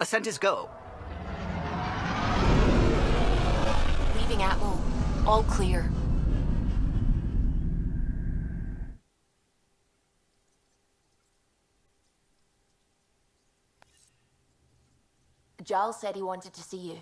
Ascent is go. Leaving Atmo. All clear. Giles said he wanted to see you.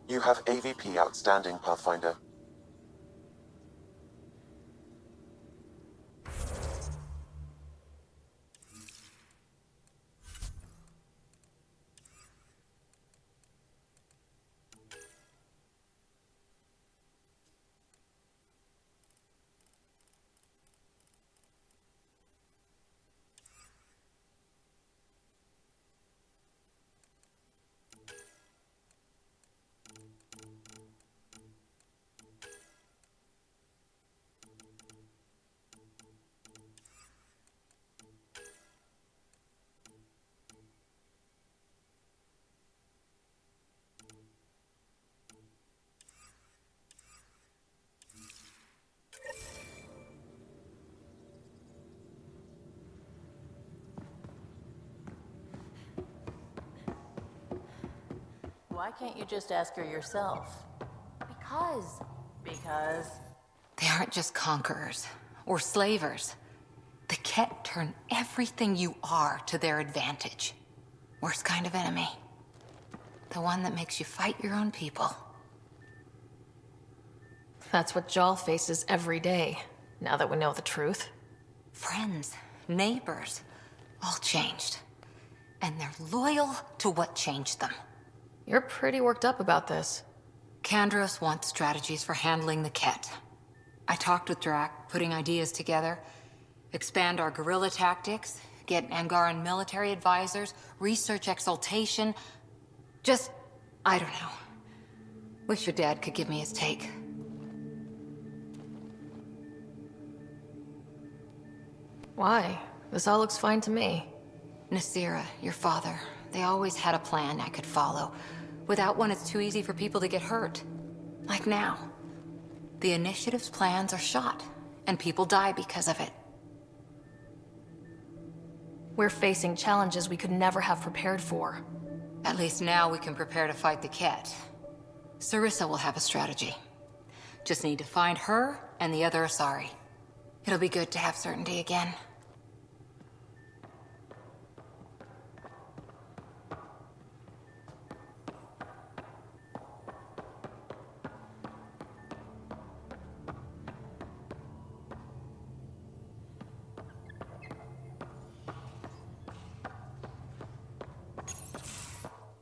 You have AVP outstanding, Pathfinder. Why can't you just ask her yourself? Because. Because? They aren't just conquerors or slavers. The Ket turn everything you are to their advantage. Worst kind of enemy. The one that makes you fight your own people. That's what Jal faces every day, now that we know the truth. Friends, neighbors, all changed. And they're loyal to what changed them. You're pretty worked up about this. Kandros wants strategies for handling the Ket. I talked with Drac, putting ideas together. Expand our guerrilla tactics, get Angaran military advisors, research exaltation. Just, I don't know. Wish your dad could give me his take. Why? This all looks fine to me. Nasira, your father, they always had a plan I could follow. Without one, it's too easy for people to get hurt. Like now. The Initiative's plans are shot, and people die because of it. We're facing challenges we could never have prepared for. At least now we can prepare to fight the Ket. Sarissa will have a strategy. Just need to find her and the other Asari. It'll be good to have certainty again.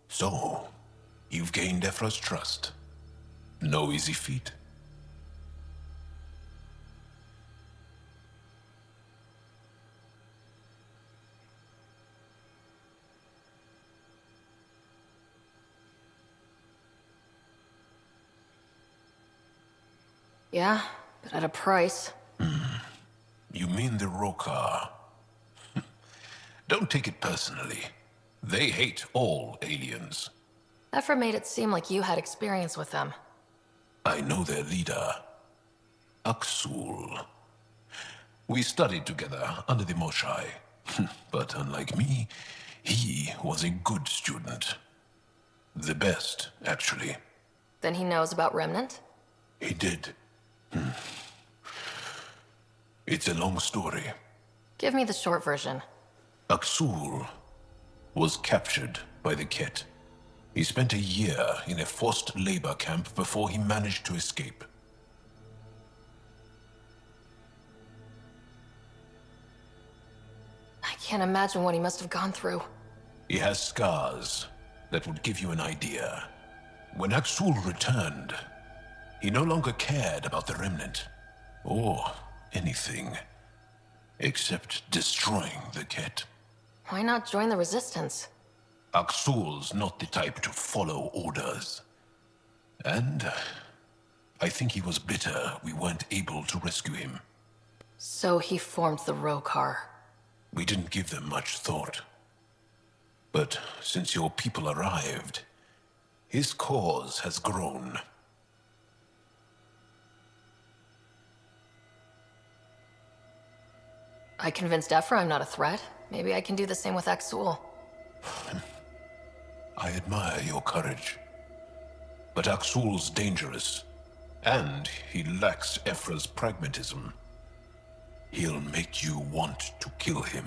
So, you've gained Ephra's trust. No easy feat. Yeah, but at a price. You mean the Rokar? Don't take it personally. They hate all aliens. Ephra made it seem like you had experience with them. I know their leader, Aksul. We studied together under the Moshai. But unlike me, he was a good student. The best, actually. Then he knows about Remnant? He did. It's a long story. Give me the short version. Aksul was captured by the Ket. He spent a year in a forced labor camp before he managed to escape. I can't imagine what he must have gone through. He has scars that would give you an idea. When Aksul returned, he no longer cared about the Remnant, or anything, except destroying the Ket. Why not join the Resistance? Aksul's not the type to follow orders. And I think he was bitter we weren't able to rescue him. So he formed the Rokar. We didn't give them much thought. But since your people arrived, his cause has grown. I convinced Ephra I'm not a threat. Maybe I can do the same with Aksul. I admire your courage. But Aksul's dangerous, and he lacks Ephra's pragmatism. He'll make you want to kill him.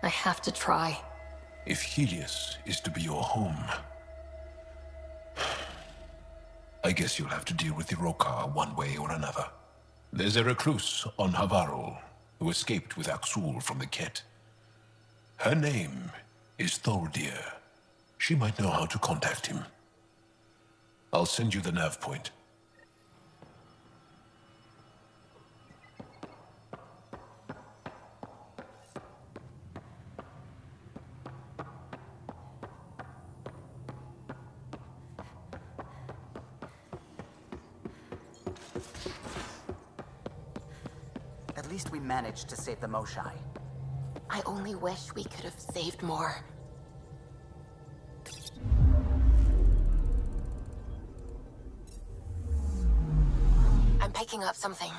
I have to try. If Helios is to be your home, I guess you'll have to deal with the Rokar one way or another. There's a recluse on Havarul who escaped with Aksul from the Ket. Her name is Thordir. She might know how to contact him. I'll send you the nav point. At least we managed to save the Moshai. I only wish we could have saved more. I'm picking up something.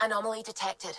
Anomaly detected.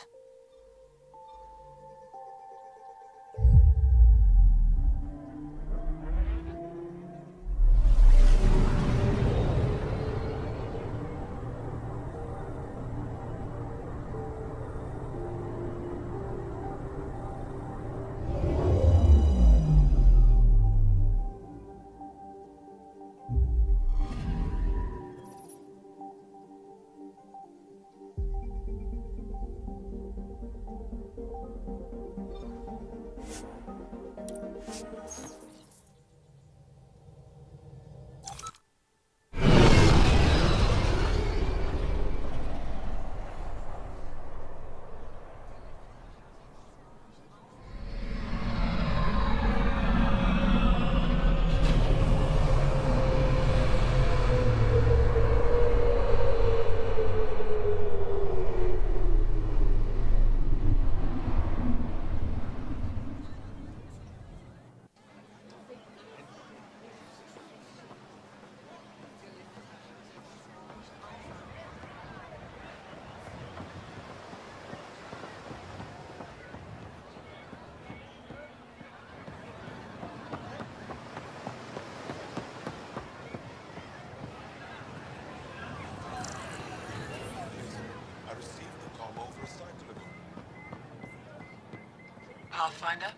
Pathfinder.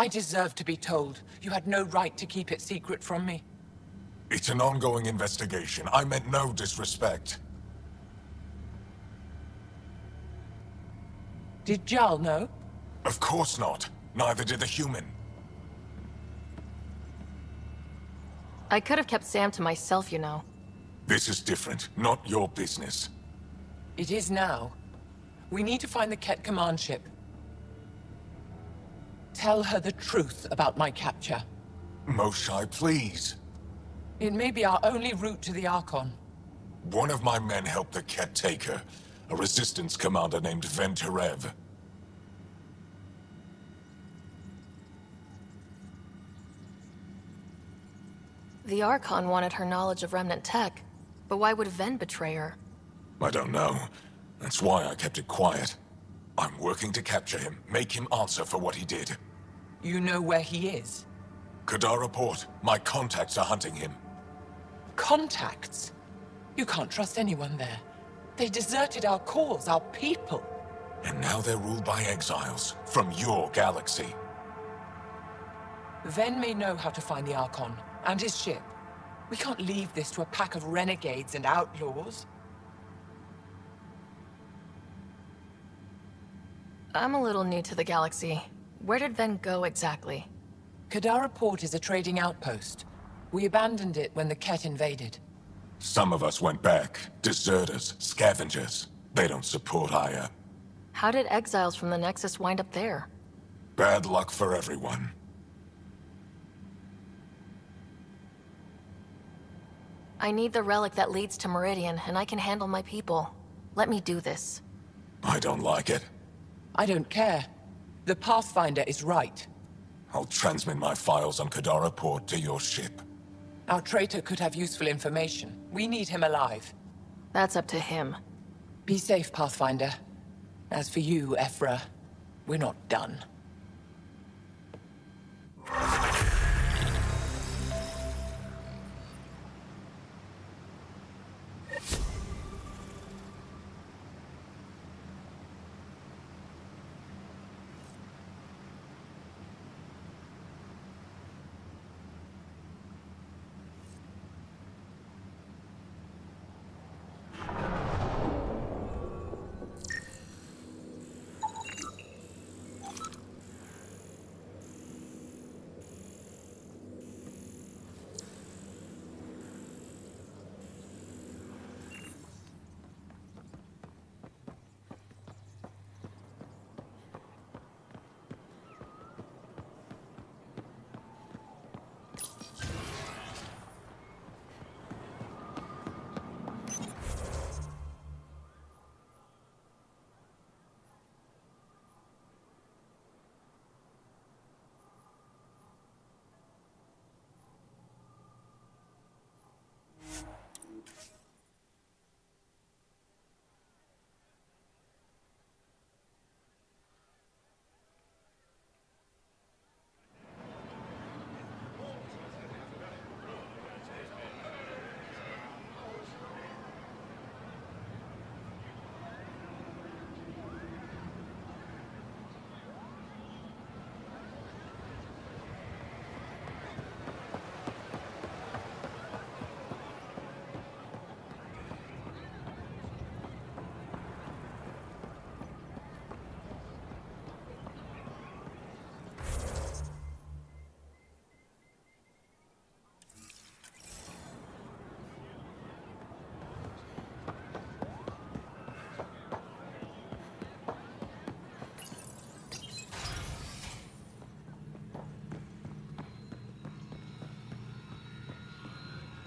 I deserve to be told. You had no right to keep it secret from me. It's an ongoing investigation. I meant no disrespect. Did Jarl know? Of course not. Neither did the human. I could have kept Sam to myself, you know. This is different. Not your business. It is now. We need to find the Ket command ship. Tell her the truth about my capture. Moshai, please. It may be our only route to the Archon. One of my men helped the Ket take her. A resistance commander named Venturev. The Archon wanted her knowledge of Remnant tech, but why would Ven betray her? I don't know. That's why I kept it quiet. I'm working to capture him, make him answer for what he did. You know where he is? Kadara Port. My contacts are hunting him. Contacts? You can't trust anyone there. They deserted our cause, our people. And now they're ruled by exiles from your galaxy. Ven may know how to find the Archon and his ship. We can't leave this to a pack of renegades and outlaws. I'm a little new to the galaxy. Where did Ven go exactly? Kadara Port is a trading outpost. We abandoned it when the Ket invaded. Some of us went back. Deserters, scavengers. They don't support Aya. How did exiles from the Nexus wind up there? Bad luck for everyone. I need the relic that leads to Meridian, and I can handle my people. Let me do this. I don't like it. I don't care. The Pathfinder is right. I'll transmit my files on Kadara Port to your ship. Our traitor could have useful information. We need him alive. That's up to him. Be safe, Pathfinder. As for you, Ephra, we're not done.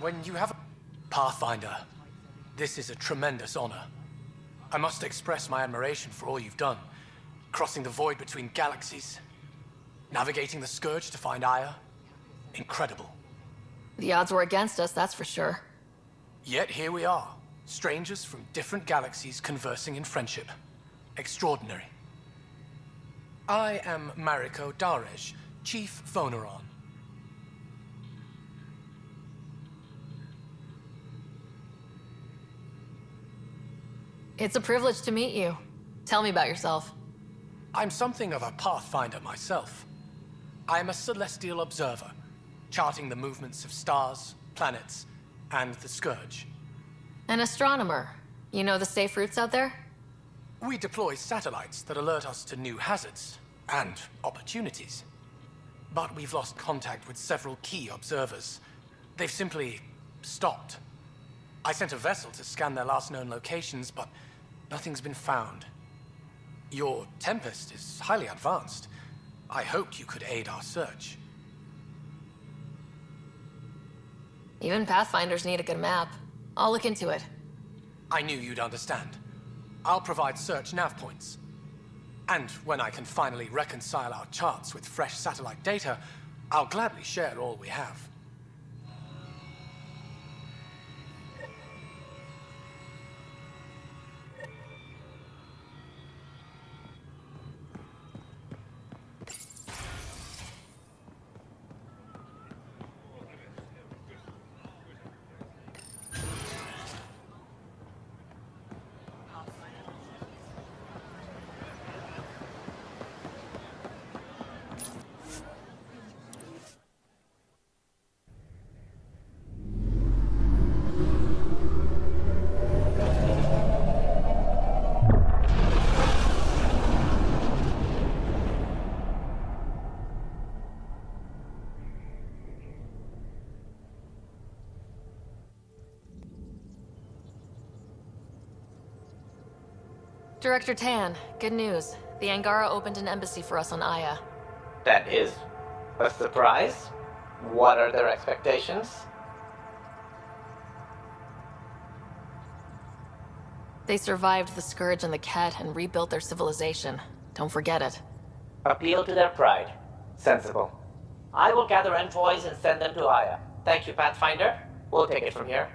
When you have a Pathfinder, this is a tremendous honor. I must express my admiration for all you've done. Crossing the void between galaxies, navigating the Scourge to find Aya. Incredible. The odds were against us, that's for sure. Yet here we are, strangers from different galaxies conversing in friendship. Extraordinary. I am Mariko Darej, Chief Phoneron. It's a privilege to meet you. Tell me about yourself. I'm something of a pathfinder myself. I'm a celestial observer, charting the movements of stars, planets, and the Scourge. An astronomer. You know the safe routes out there? We deploy satellites that alert us to new hazards and opportunities. But we've lost contact with several key observers. They've simply stopped. I sent a vessel to scan their last known locations, but nothing's been found. Your Tempest is highly advanced. I hoped you could aid our search. Even Pathfinders need a good map. I'll look into it. I knew you'd understand. I'll provide search nav points. And when I can finally reconcile our charts with fresh satellite data, I'll gladly share all we have. Director Tan, good news. The Angara opened an embassy for us on Aya. That is a surprise. What are their expectations? They survived the Scourge and the Ket and rebuilt their civilization. Don't forget it. Appeal to their pride. Sensible. I will gather envoys and send them to Aya. Thank you, Pathfinder. We'll take it from here.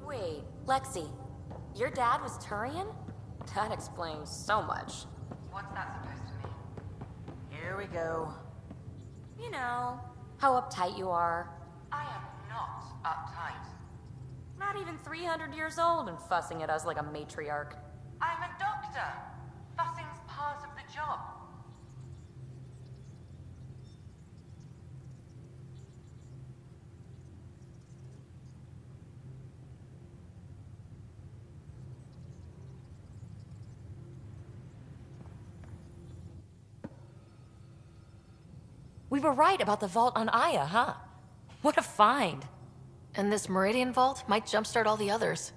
Wait, Lexi, your dad was Turian? That explains so much. What's that supposed to mean? Here we go. You know, how uptight you are. I am not uptight. Not even 300 years old and fussing at us like a matriarch. I'm a doctor. Fussing's part of the job. We were right about the vault on Aya, huh? What a find. And this Meridian Vault might jumpstart all the others.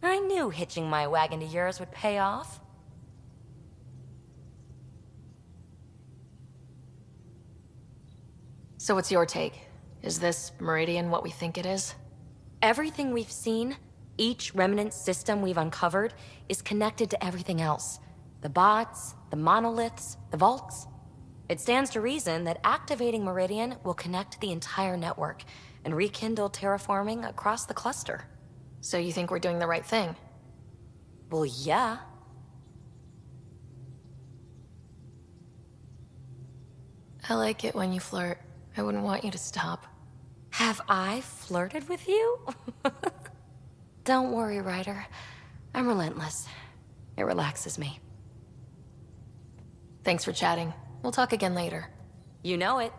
I knew hitching my wagon to yours would pay off. So what's your take? Is this Meridian what we think it is? Everything we've seen, each remnant system we've uncovered, is connected to everything else. The bots, the monoliths, the vaults. It stands to reason that activating Meridian will connect the entire network and rekindle terraforming across the cluster. So you think we're doing the right thing? Well, yeah. I like it when you flirt. I wouldn't want you to stop. Have I flirted with you? Don't worry, Ryder. I'm relentless. It relaxes me. Thanks for chatting. We'll talk again later. You know it.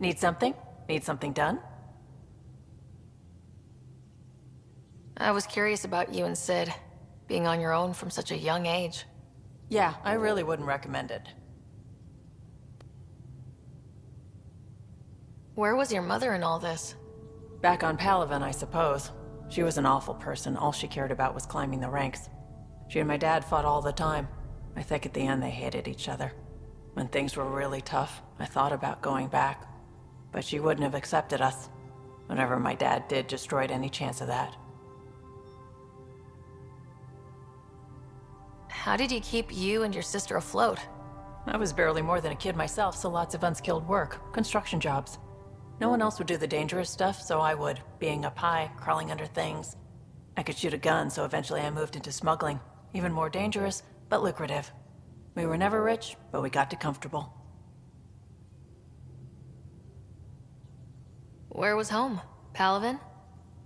Need something? Need something done? I was curious about you and Sid, being on your own from such a young age. Yeah, I really wouldn't recommend it. Where was your mother in all this? Back on Palaven, I suppose. She was an awful person. All she cared about was climbing the ranks. She and my dad fought all the time. I think at the end they hated each other. When things were really tough, I thought about going back. But she wouldn't have accepted us. Whatever my dad did destroyed any chance of that. How did he keep you and your sister afloat? I was barely more than a kid myself, so lots of unskilled work, construction jobs. No one else would do the dangerous stuff, so I would, being up high, crawling under things. I could shoot a gun, so eventually I moved into smuggling. Even more dangerous, but lucrative. We were never rich, but we got too comfortable. Where was home? Palaven?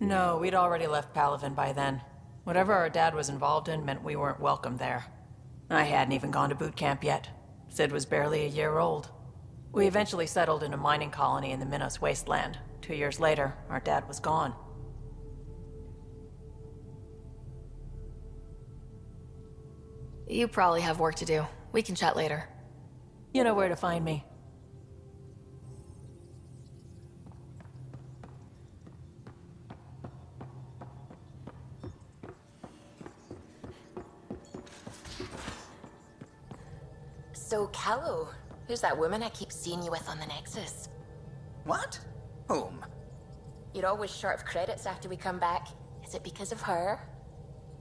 No, we'd already left Palaven by then. Whatever our dad was involved in meant we weren't welcome there. I hadn't even gone to boot camp yet. Sid was barely a year old. We eventually settled in a mining colony in the Minos wasteland. 2 years later, our dad was gone. You probably have work to do. We can chat later. You know where to find me. So, Callow, who's that woman I keep seeing you with on the Nexus? What? Whom? You're always short of credits after we come back. Is it because of her?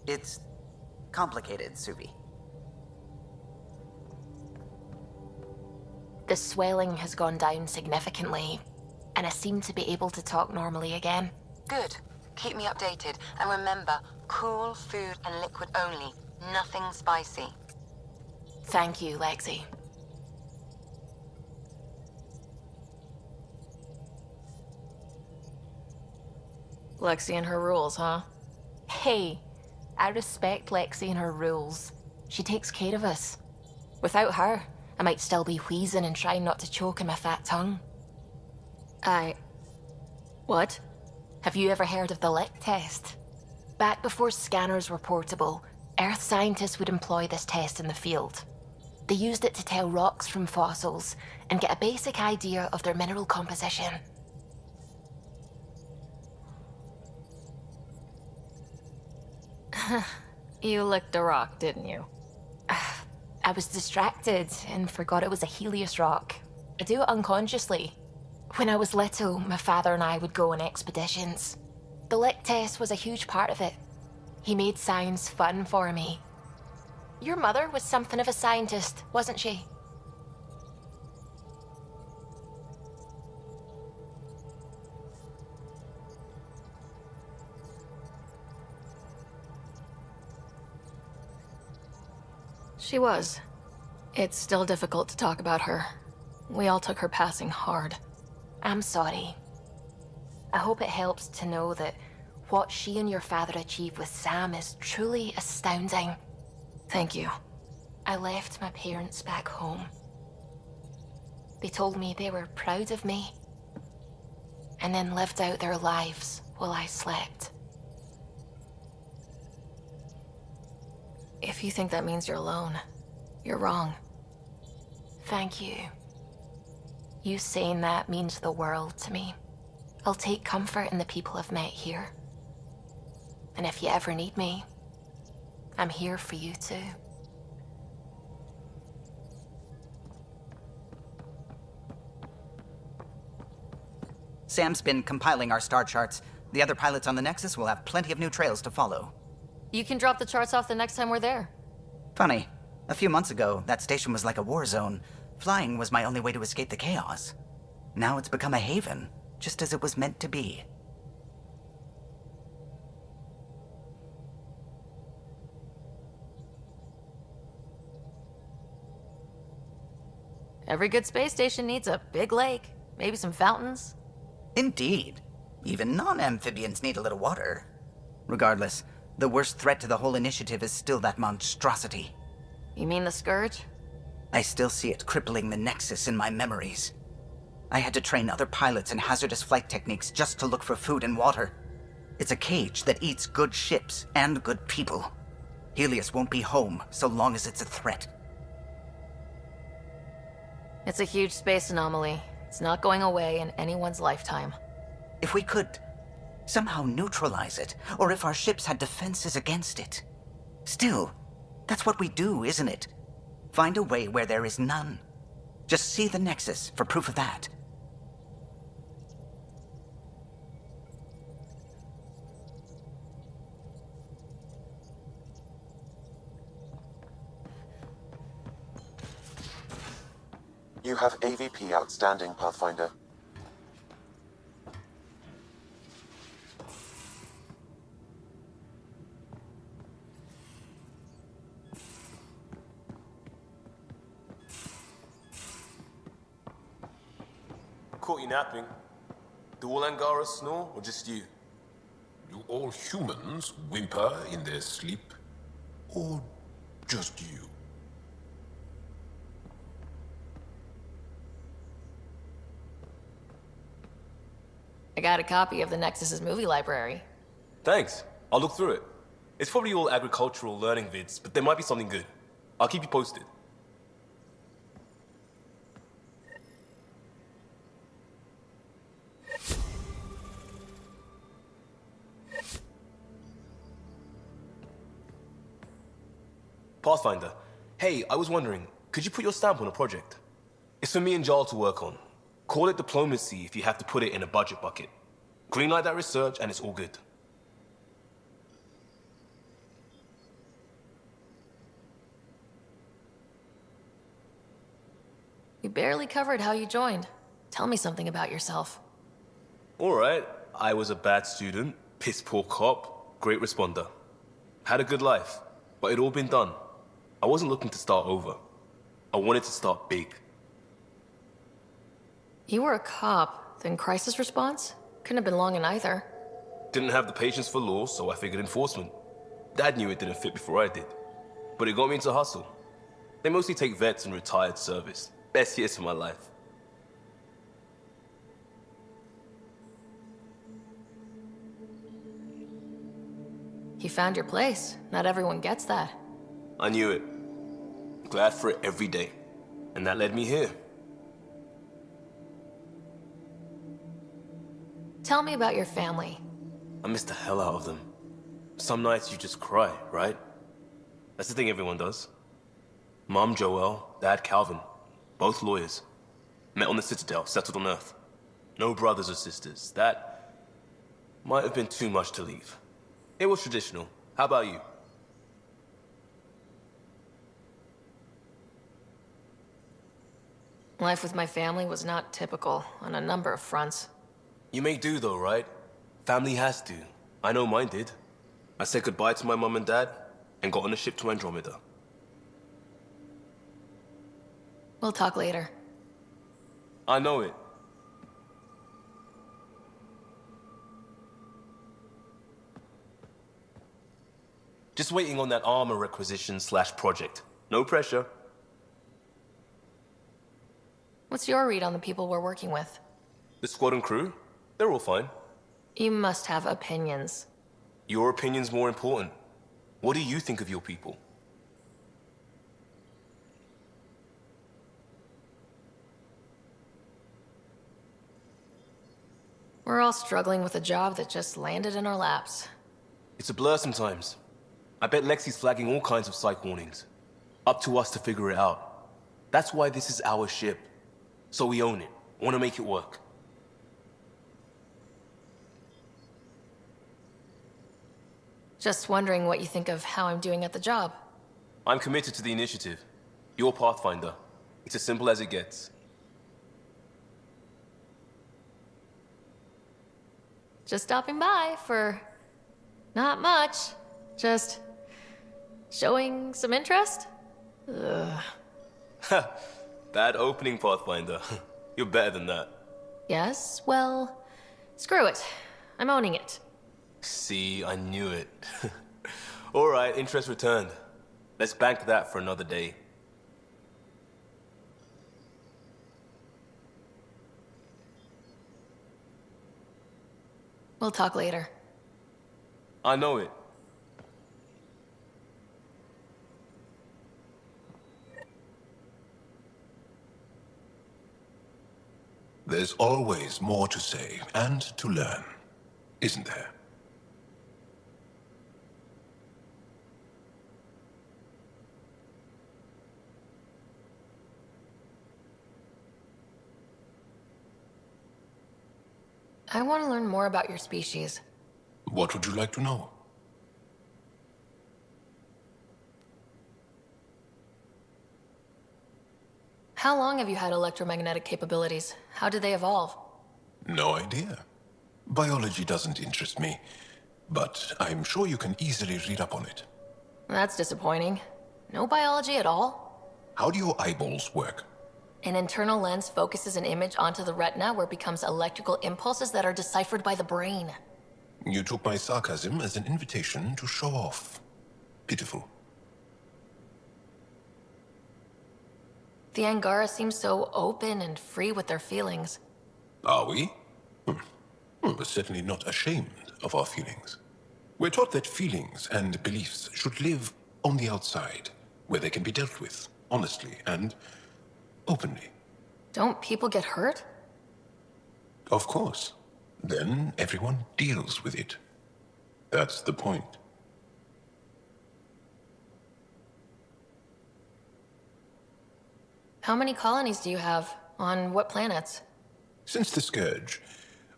It's complicated, Suvi. The swelling has gone down significantly, and I seem to be able to talk normally again. Good. Keep me updated. And remember, cool food and liquid only. Nothing spicy. Thank you, Lexi. Lexi and her rules, huh? Hey, I respect Lexi and her rules. She takes care of us. Without her, I might still be wheezing and trying not to choke in my fat tongue. What? Have you ever heard of the lick test? Back before scanners were portable, Earth scientists would employ this test in the field. They used it to tell rocks from fossils and get a basic idea of their mineral composition. You licked a rock, didn't you? I was distracted and forgot it was a Helios rock. I do it unconsciously. When I was little, my father and I would go on expeditions. The lick test was a huge part of it. He made science fun for me. Your mother was something of a scientist, wasn't she? She was. It's still difficult to talk about her. We all took her passing hard. I'm sorry. I hope it helps to know that what she and your father achieved with Sam is truly astounding. Thank you. I left my parents back home. They told me they were proud of me, and then lived out their lives while I slept. If you think that means you're alone, you're wrong. Thank you. You saying that means the world to me. I'll take comfort in the people I've met here. And if you ever need me, I'm here for you too. Sam's been compiling our star charts. The other pilots on the Nexus will have plenty of new trails to follow. You can drop the charts off the next time we're there. Funny. A few months ago, that station was like a war zone. Flying was my only way to escape the chaos. Now it's become a haven, just as it was meant to be. Every good space station needs a big lake, maybe some fountains. Indeed. Even non-amphibians need a little water. Regardless, the worst threat to the whole initiative is still that monstrosity. You mean the Scourge? I still see it crippling the Nexus in my memories. I had to train other pilots in hazardous flight techniques just to look for food and water. It's a cage that eats good ships and good people. Helios won't be home so long as it's a threat. It's a huge space anomaly. It's not going away in anyone's lifetime. If we could somehow neutralize it, or if our ships had defenses against it. Still, that's what we do, isn't it? Find a way where there is none. Just see the Nexus for proof of that. You have AVP outstanding, Pathfinder. Caught you napping. Do all Angara snore, or just you? Do all humans whimper in their sleep? Or just you? I got a copy of the Nexus's movie library. Thanks. I'll look through it. It's probably all agricultural learning vids, but there might be something good. I'll keep you posted. Pathfinder, hey, I was wondering, could you put your stamp on a project? It's for me and Jarl to work on. Call it diplomacy if you have to put it in a budget bucket. Greenlight that research and it's all good. You barely covered how you joined. Tell me something about yourself. Alright, I was a bad student, piss poor cop, great responder. Had a good life, but it'd all been done. I wasn't looking to start over. I wanted to start big. You were a cop, then crisis response? Couldn't have been long in either. Didn't have the patience for law, so I figured enforcement. Dad knew it didn't fit before I did. But it got me into hustle. They mostly take vets and retired service. Best years of my life. You found your place. Not everyone gets that. I knew it. Glad for it every day. And that led me here. Tell me about your family. I miss the hell out of them. Some nights you just cry, right? That's the thing everyone does. Mom Joelle, Dad Calvin. Both lawyers. Met on the Citadel, settled on Earth. No brothers or sisters. That might have been too much to leave. It was traditional. How about you? Life with my family was not typical on a number of fronts. You make do though, right? Family has to. I know mine did. I said goodbye to my mum and dad and got on a ship to Andromeda. We'll talk later. I know it. Just waiting on that armor requisition / project. No pressure. What's your read on the people we're working with? The squad and crew? They're all fine. You must have opinions. Your opinion's more important. What do you think of your people? We're all struggling with a job that just landed in our laps. It's a blur sometimes. I bet Lexi's flagging all kinds of psych warnings. Up to us to figure it out. That's why this is our ship. So we own it. Want to make it work. Just wondering what you think of how I'm doing at the job. I'm committed to the initiative. You're Pathfinder. It's as simple as it gets. Just stopping by for not much. Just showing some interest? Ugh. Bad opening, Pathfinder. You're better than that. Yes, well, screw it. I'm owning it. See, I knew it. All right, interest returned. Let's bank that for another day. We'll talk later. I know it. There's always more to say and to learn, isn't there? I want to learn more about your species. What would you like to know? How long have you had electromagnetic capabilities? How did they evolve? No idea. Biology doesn't interest me, but I'm sure you can easily read up on it. That's disappointing. No biology at all? How do your eyeballs work? An internal lens focuses an image onto the retina where it becomes electrical impulses that are deciphered by the brain. You took my sarcasm as an invitation to show off. Pitiful. The Angara seem so open and free with their feelings. Are we? We're certainly not ashamed of our feelings. We're taught that feelings and beliefs should live on the outside, where they can be dealt with, honestly and openly. Don't people get hurt? Of course. Then everyone deals with it. That's the point. How many colonies do you have? On what planets? Since the Scourge,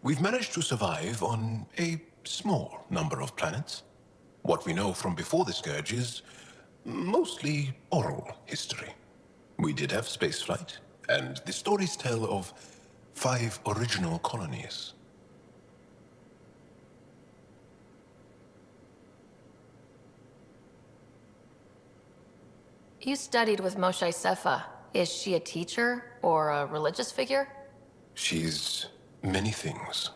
we've managed to survive on a small number of planets. What we know from before the Scourge is mostly oral history. We did have spaceflight, and the stories tell of 5 original colonies. You studied with Moshe Sefa. Is she a teacher or a religious figure? She's many things.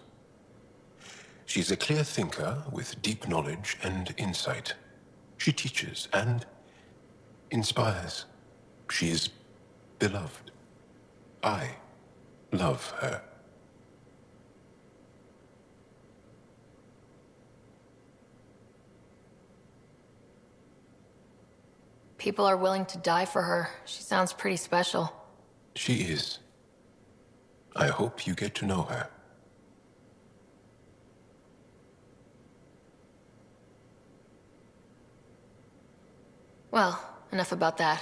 She's a clear thinker with deep knowledge and insight. She teaches and inspires. She's beloved. I love her. People are willing to die for her. She sounds pretty special. She is. I hope you get to know her. Well, enough about that.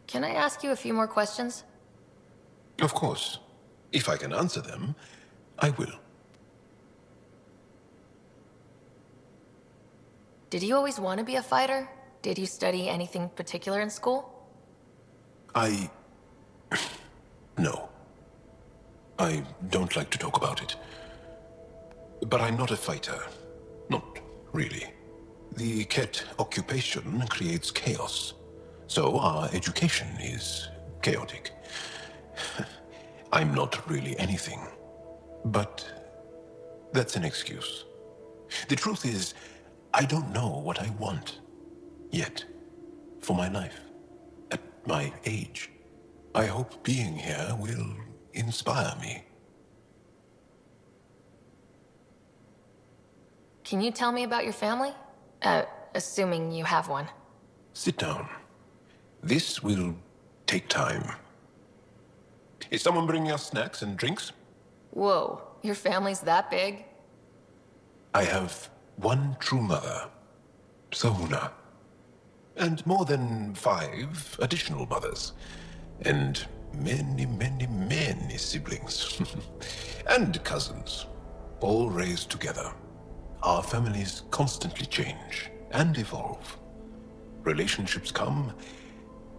Can I ask you a few more questions? Of course. If I can answer them, I will. Did you always want to be a fighter? Did you study anything particular in school? No. I don't like to talk about it. But I'm not a fighter. Not really. The Ket occupation creates chaos. So our education is chaotic. I'm not really anything. But that's an excuse. The truth is, I don't know what I want yet for my life at my age. I hope being here will inspire me. Can you tell me about your family? Assuming you have one. Sit down. This will take time. Is someone bringing us snacks and drinks? Whoa, your family's that big? I have one true mother, Sahuna, and more than 5 additional mothers, and many, many, many siblings, and cousins, all raised together. Our families constantly change and evolve. Relationships come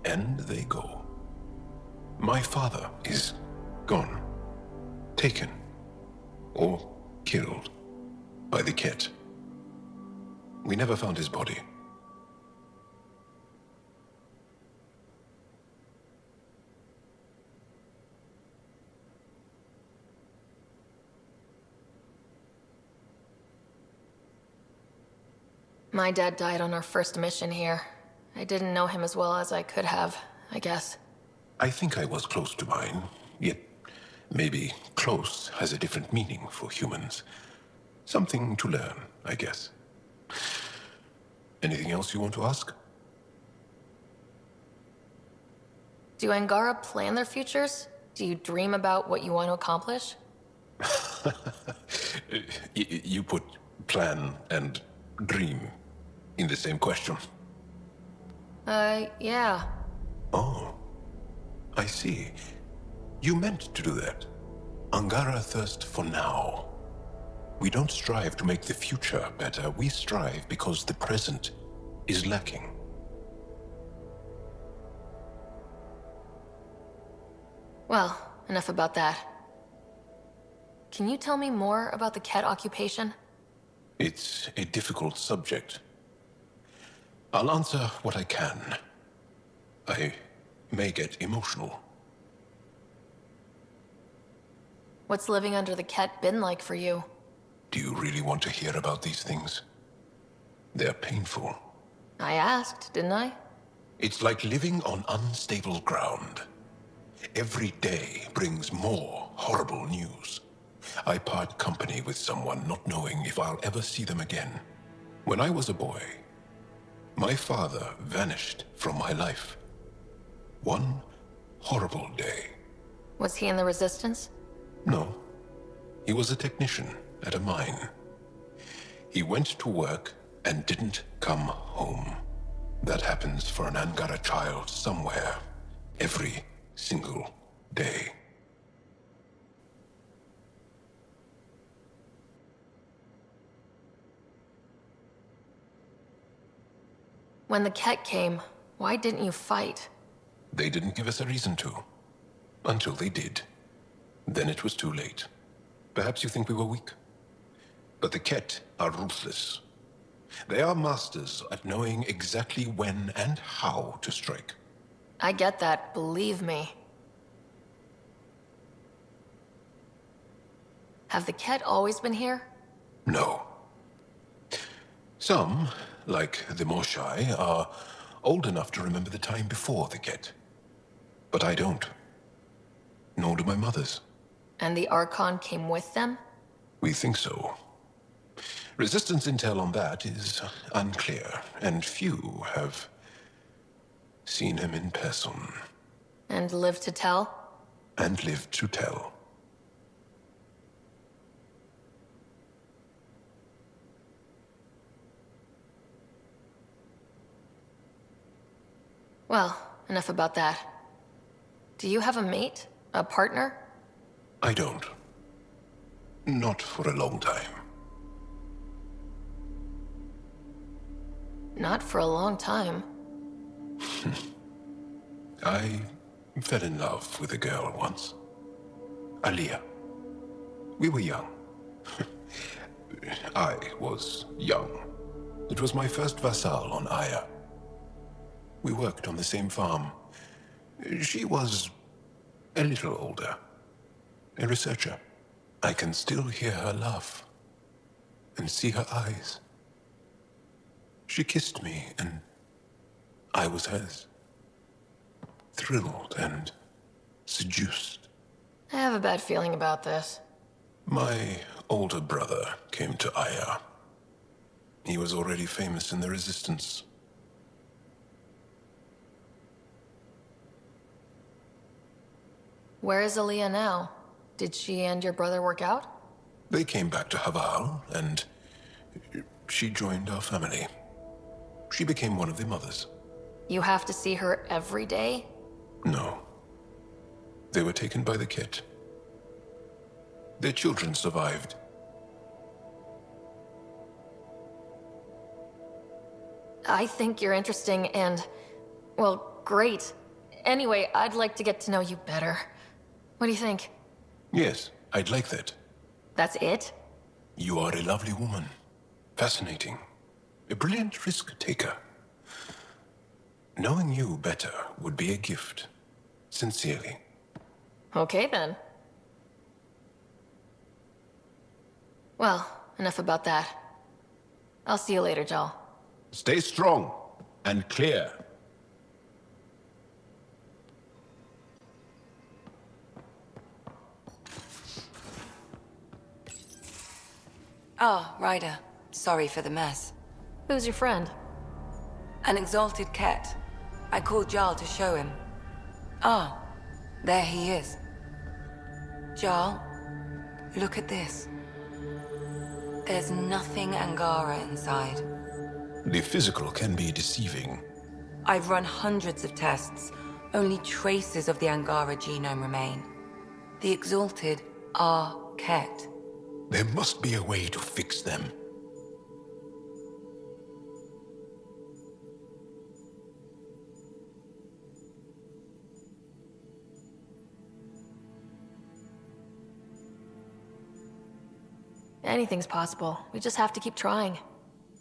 and they go. My father is gone, taken, or killed by the Ket. We never found his body. My dad died on our first mission here. I didn't know him as well as I could have, I guess. I think I was close to mine, yet maybe close close has a different meaning for humans. Something to learn, I guess. Anything else you want to ask? Do Angara plan their futures? Do you dream about what you want to accomplish? You put plan and dream in the same question. Yeah. Oh, I see. You meant to do that. Angara thirst for now. We don't strive to make the future better. We strive because the present is lacking. Well, enough about that. Can you tell me more about the Ket occupation? It's a difficult subject. I'll answer what I can. I may get emotional. What's living under the Ket been like for you? Do you really want to hear about these things? They're painful. I asked, didn't I? It's like living on unstable ground. Every day brings more horrible news. I part company with someone not knowing if I'll ever see them again. When I was a boy, my father vanished from my life. One horrible day. Was he in the Resistance? No. He was a technician at a mine. He went to work and didn't come home. That happens for an Angara child somewhere, every single day. When the Ket came, why didn't you fight? They didn't give us a reason to. Until they did. Then it was too late. Perhaps you think we were weak. But the Ket are ruthless. They are masters at knowing exactly when and how to strike. I get that, believe me. Have the Ket always been here? No. Some, like the Moshai, are old enough to remember the time before the Ket. But I don't. Nor do my mothers. And the Archon came with them? We think so. Resistance intel on that is unclear, and few have seen him in person. And lived to tell? And lived to tell. Well, enough about that. Do you have a mate? A partner? I don't. Not for a long time. Not for a long time. I fell in love with a girl once. Aliyah. We were young. I was young. It was my first vassal on Aya. We worked on the same farm. She was a little older. A researcher. I can still hear her laugh. And see her eyes. She kissed me, and I was hers. Thrilled and seduced. I have a bad feeling about this. My older brother came to Aya. He was already famous in the Resistance. Where is Aliyah now? Did she and your brother work out? They came back to Haval, and she joined our family. She became one of the mothers. You have to see her every day? No. They were taken by the Ket. Their children survived. I think you're interesting and, well, great. Anyway, I'd like to get to know you better. What do you think? Yes, I'd like that. That's it? You are a lovely woman. Fascinating. A brilliant risk-taker. Knowing you better would be a gift. Sincerely. Okay, then. Well, enough about that. I'll see you later, Jal. Stay strong and clear. Ah, Ryder. Sorry for the mess. Who's your friend? An exalted Ket. I called Jarl to show him. Ah, there he is. Jarl, look at this. There's nothing Angara inside. The physical can be deceiving. I've run hundreds of tests. Only traces of the Angara genome remain. The exalted are Ket. There must be a way to fix them. Anything's possible. We just have to keep trying.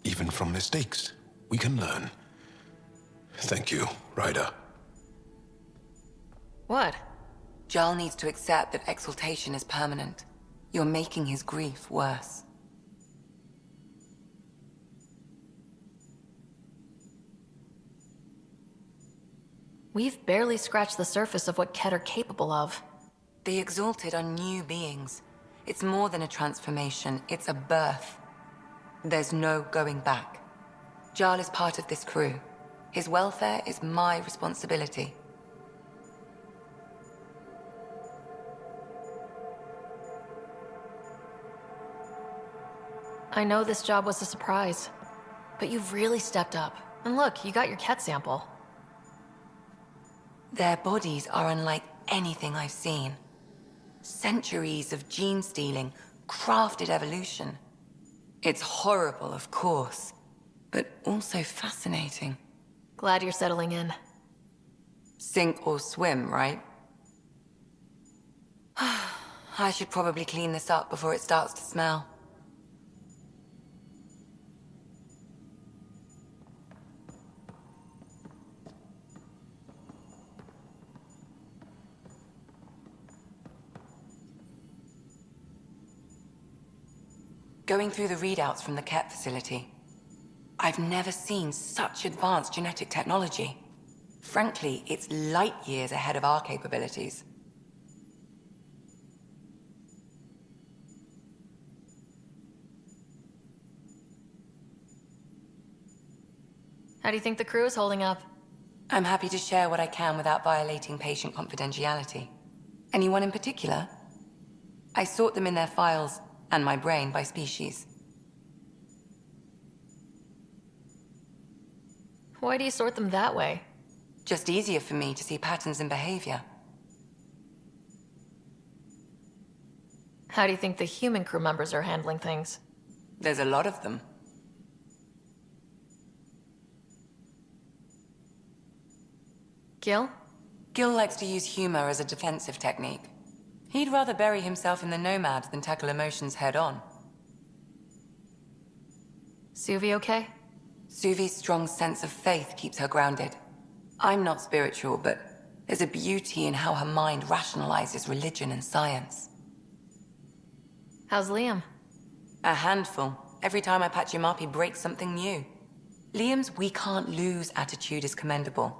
Even from mistakes, we can learn. Thank you, Ryder. What? Jarl needs to accept that exaltation is permanent. You're making his grief worse. We've barely scratched the surface of what Ket are capable of. The exalted are new beings. It's more than a transformation, it's a birth. There's no going back. Jarl is part of this crew. His welfare is my responsibility. I know this job was a surprise, but you've really stepped up. And look, you got your Ket sample. Their bodies are unlike anything I've seen. Centuries of gene stealing, crafted evolution. It's horrible, of course, but also fascinating. Glad you're settling in. Sink or swim, right? I should probably clean this up before it starts to smell. Going through the readouts from the Ket facility, I've never seen such advanced genetic technology. Frankly, it's light years ahead of our capabilities. How do you think the crew is holding up? I'm happy to share what I can without violating patient confidentiality. Anyone in particular? I sort them in their files and my brain by species. Why do you sort them that way? Just easier for me to see patterns in behavior. How do you think the human crew members are handling things? There's a lot of them. Gil? Gil likes to use humor as a defensive technique. He'd rather bury himself in the Nomad than tackle emotions head-on. Suvi okay? Suvi's strong sense of faith keeps her grounded. I'm not spiritual, but there's a beauty in how her mind rationalizes religion and science. How's Liam? A handful. Every time I patch him up, he breaks something new. Liam's we can't lose attitude is commendable.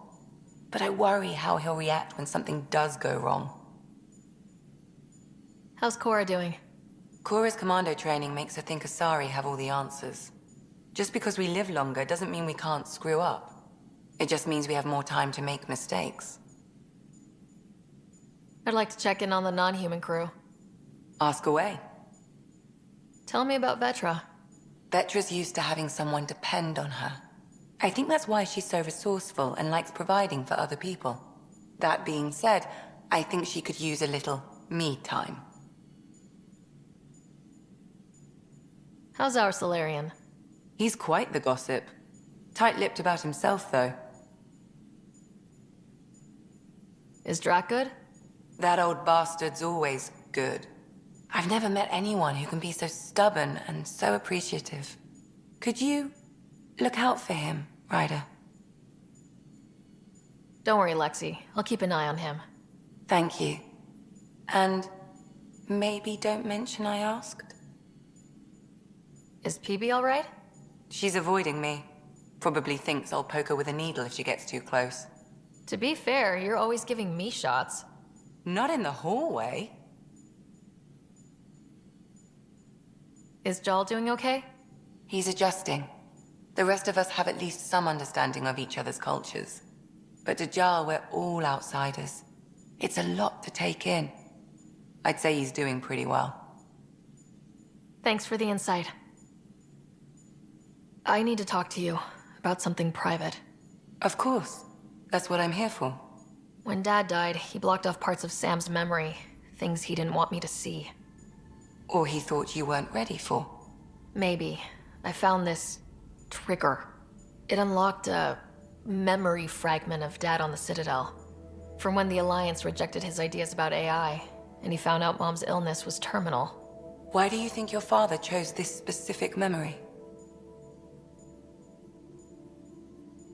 But I worry how he'll react when something does go wrong. How's Cora doing? Cora's commando training makes her think Asari have all the answers. Just because we live longer doesn't mean we can't screw up. It just means we have more time to make mistakes. I'd like to check in on the non-human crew. Ask away. Tell me about Vetra. Vetra's used to having someone depend on her. I think that's why she's so resourceful and likes providing for other people. That being said, I think she could use a little me time. How's our Solarian? He's quite the gossip. Tight-lipped about himself, though. Is Drac good? That old bastard's always good. I've never met anyone who can be so stubborn and so appreciative. Could you look out for him, Ryder? Don't worry, Lexi. I'll keep an eye on him. Thank you. And maybe don't mention I asked? Is PB all right? She's avoiding me. Probably thinks I'll poke her with a needle if she gets too close. To be fair, you're always giving me shots. Not in the hallway. Is Jal doing okay? He's adjusting. The rest of us have at least some understanding of each other's cultures. But to Jar, we're all outsiders. It's a lot to take in. I'd say he's doing pretty well. Thanks for the insight. I need to talk to you about something private. Of course. That's what I'm here for. When Dad died, he blocked off parts of Sam's memory, things he didn't want me to see. Or he thought you weren't ready for. Maybe. I found this trigger. It unlocked a memory fragment of Dad on the Citadel. From when the Alliance rejected his ideas about AI, and he found out Mom's illness was terminal. Why do you think your father chose this specific memory?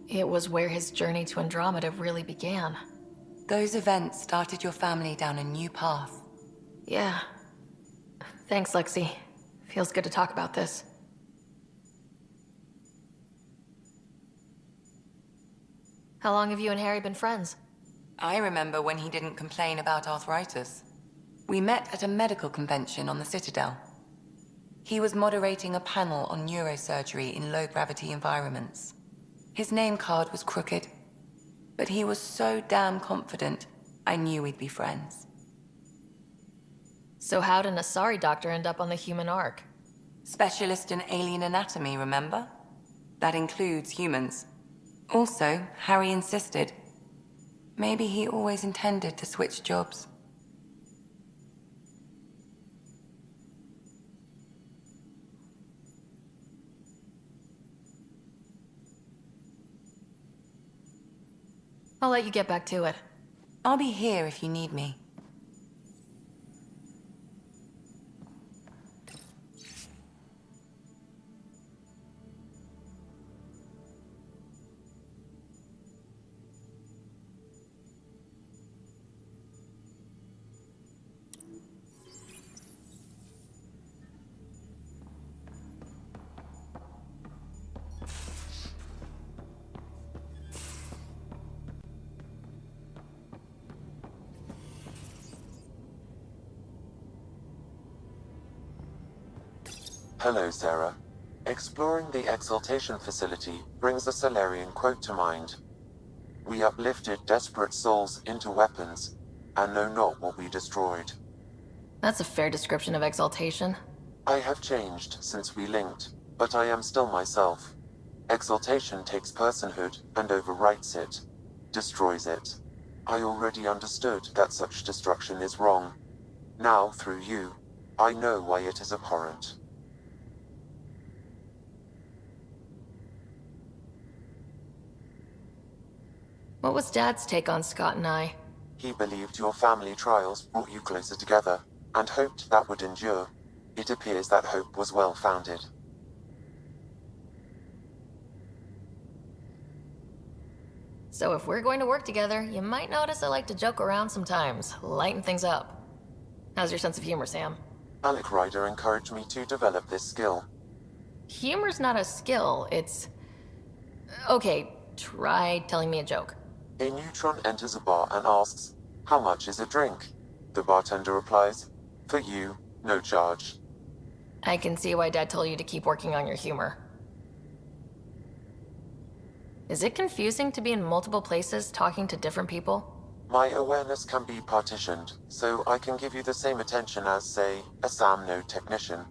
It was where his journey to Andromeda really began. Those events started your family down a new path. Yeah. Thanks, Lexi. Feels good to talk about this. How long have you and Harry been friends? I remember when he didn't complain about arthritis. We met at a medical convention on the Citadel. He was moderating a panel on neurosurgery in low-gravity environments. His name card was crooked, but he was so damn confident, I knew we'd be friends. So how'd an Asari doctor end up on the human Ark? Specialist in alien anatomy, remember? That includes humans. Also, Harry insisted. Maybe he always intended to switch jobs. I'll let you get back to it. I'll be here if you need me. Hello, Sarah. Exploring the Exaltation facility brings a Solarian quote to mind. We uplifted desperate souls into weapons, and know not what we destroyed. That's a fair description of Exaltation. I have changed since we linked, but I am still myself. Exaltation takes personhood and overwrites it, destroys it. I already understood that such destruction is wrong. Now, through you, I know why it is abhorrent. What was Dad's take on Scott and I? He believed your family trials brought you closer together, and hoped that would endure. It appears that hope was well-founded. So if we're going to work together, you might notice I like to joke around sometimes, lighten things up. How's your sense of humor, Sam? Alec Ryder encouraged me to develop this skill. Humor's not a skill, it's... Okay, try telling me a joke. A neutron enters a bar and asks, "How much is a drink?" The bartender replies, "For you, no charge." I can see why Dad told you to keep working on your humor. Is it confusing to be in multiple places talking to different people? My awareness can be partitioned, so I can give you the same attention as, say, a SAM node technician.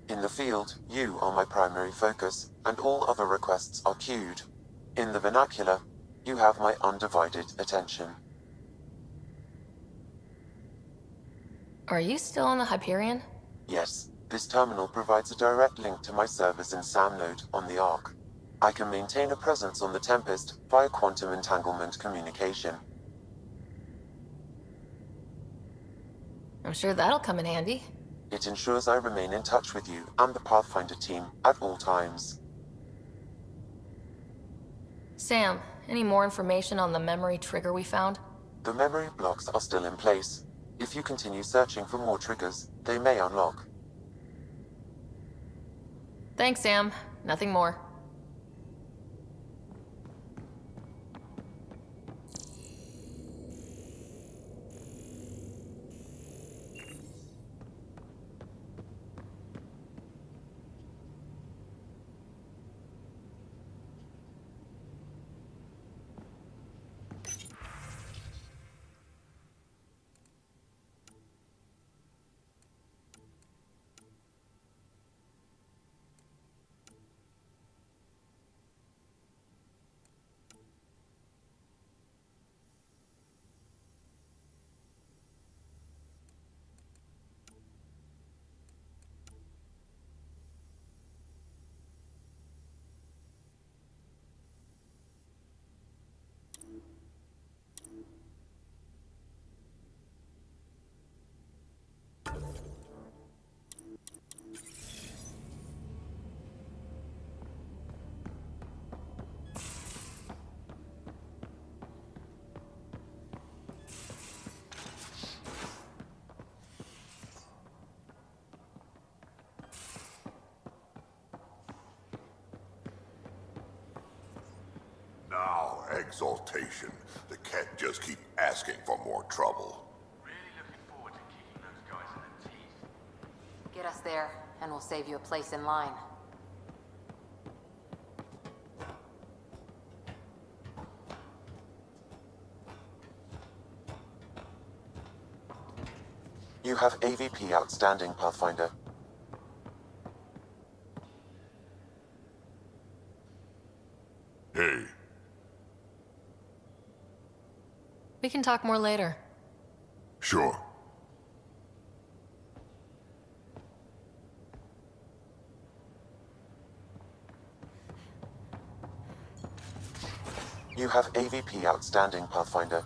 In the field, you are my primary focus, and all other requests are queued. In the vernacular, you have my undivided attention. Are you still on the Hyperion? Yes, this terminal provides a direct link to my servers in SAM node on the Ark. I can maintain a presence on the Tempest via quantum entanglement communication. I'm sure that'll come in handy. It ensures I remain in touch with you and the Pathfinder team at all times. Sam, any more information on the memory trigger we found? The memory blocks are still in place. If you continue searching for more triggers, they may unlock. Thanks, Sam. Nothing more. exaltation. The Ket just keep asking for more trouble. Really looking forward to kicking those guys in the teeth. Get us there, and we'll save you a place in line. You have AVP outstanding, Pathfinder. Hey. We can talk more later. Sure. You have AVP outstanding, Pathfinder.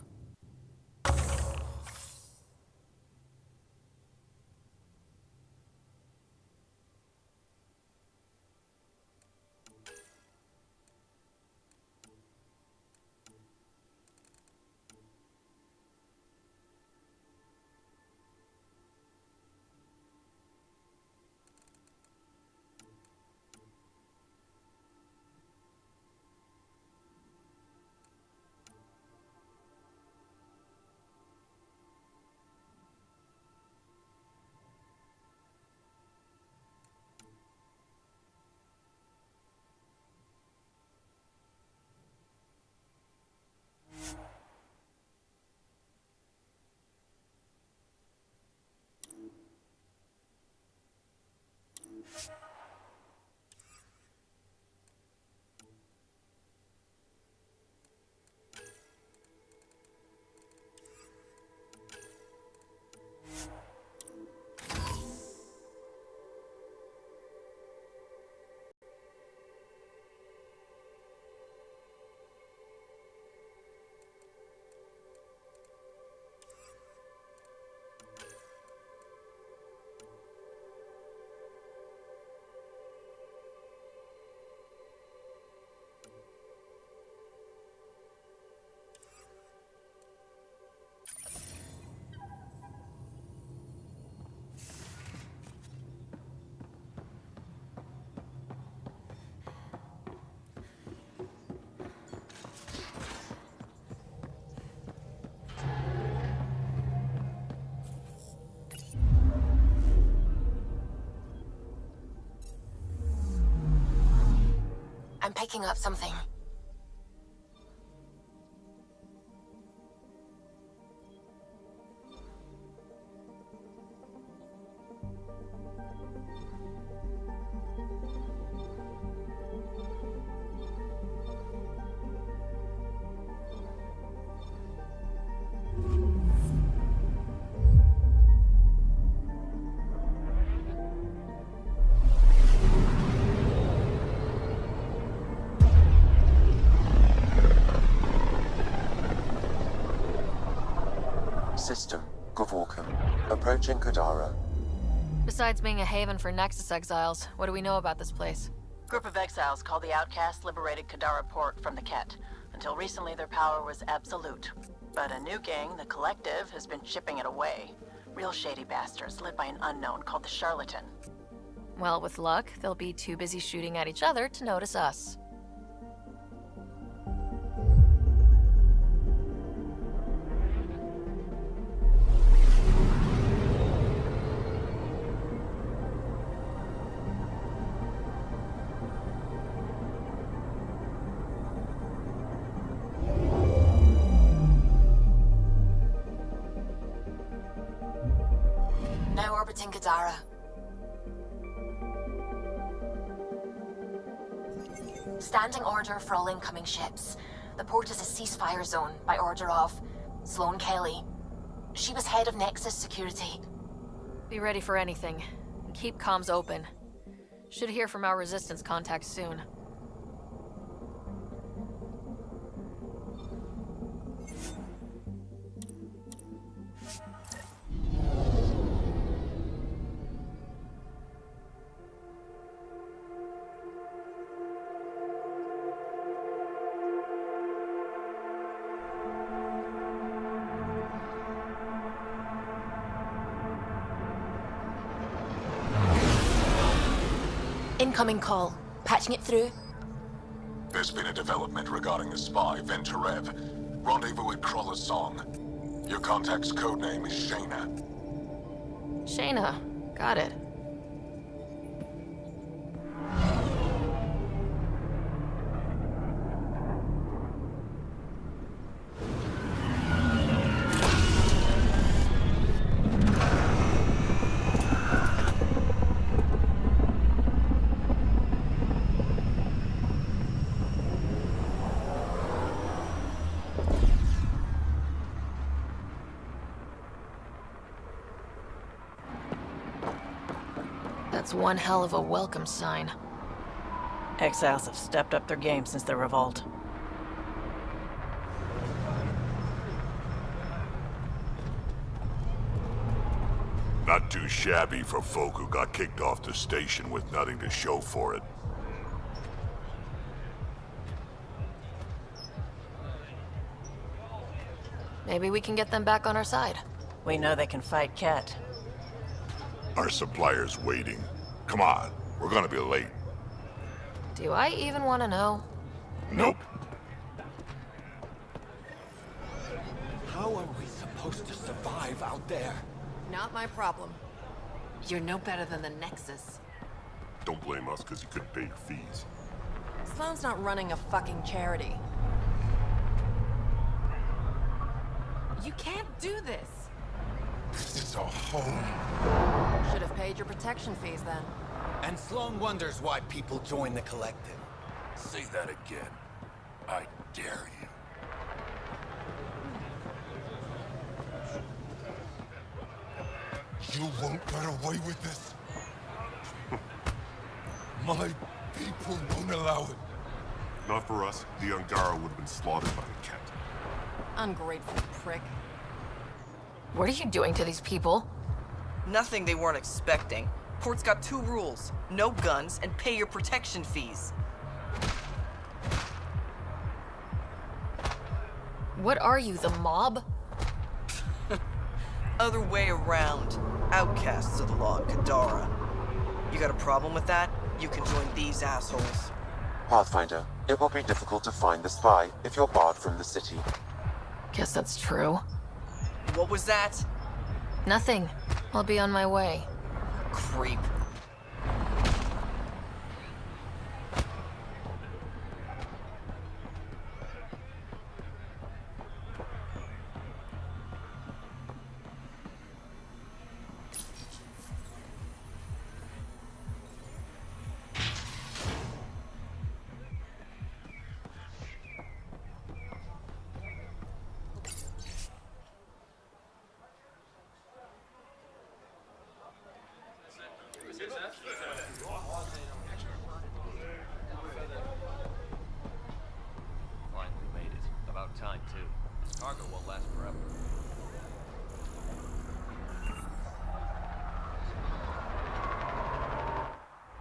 I'm picking up something. System, Gavorkum. Approaching Kadara. Besides being a haven for Nexus exiles, what do we know about this place? Group of exiles called the Outcasts liberated Kadara port from the Ket. Until recently, their power was absolute. But a new gang, the Collective, has been chipping it away. Real shady bastards led by an unknown called the Charlatan. Well, with luck, they'll be too busy shooting at each other to notice us. Now orbiting Kadara. Standing order for all incoming ships. The port is a ceasefire zone by order of Sloane Kelly. She was head of Nexus security. Be ready for anything. Keep comms open. Should hear from our resistance contacts soon. Incoming call. Patching it through. There's been a development regarding the spy, Venturev. Rendezvous at Crawler's Song. Your contact's codename is Shayna. Shayna. Got it. That's one hell of a welcome sign. Exiles have stepped up their game since the revolt. Not too shabby for folk who got kicked off the station with nothing to show for it. Maybe we can get them back on our side. We know they can fight Ket. Our supplier's waiting. Come on, we're gonna be late. Do I even want to know? Nope. How are we supposed to survive out there? Not my problem. You're no better than the Nexus. Don't blame us because you couldn't pay your fees. Sloan's not running a fucking charity. You can't do this. This is our home. Should have paid your protection fees then. And Sloan wonders why people join the collective. Say that again. I dare you. You won't get away with this. My people won't allow it. Not for us. The Angara would have been slaughtered by the Ket. Ungrateful prick. What are you doing to these people? Nothing they weren't expecting. Port's got 2 rules. No guns and pay your protection fees. What are you, the mob? Other way around. Outcasts of the law in Kadara. You got a problem with that? You can join these assholes. Pathfinder, it will be difficult to find the spy if you're barred from the city. Guess that's true. What was that? Nothing. I'll be on my way. Creep. Finally made it. About time, too. This cargo won't last forever.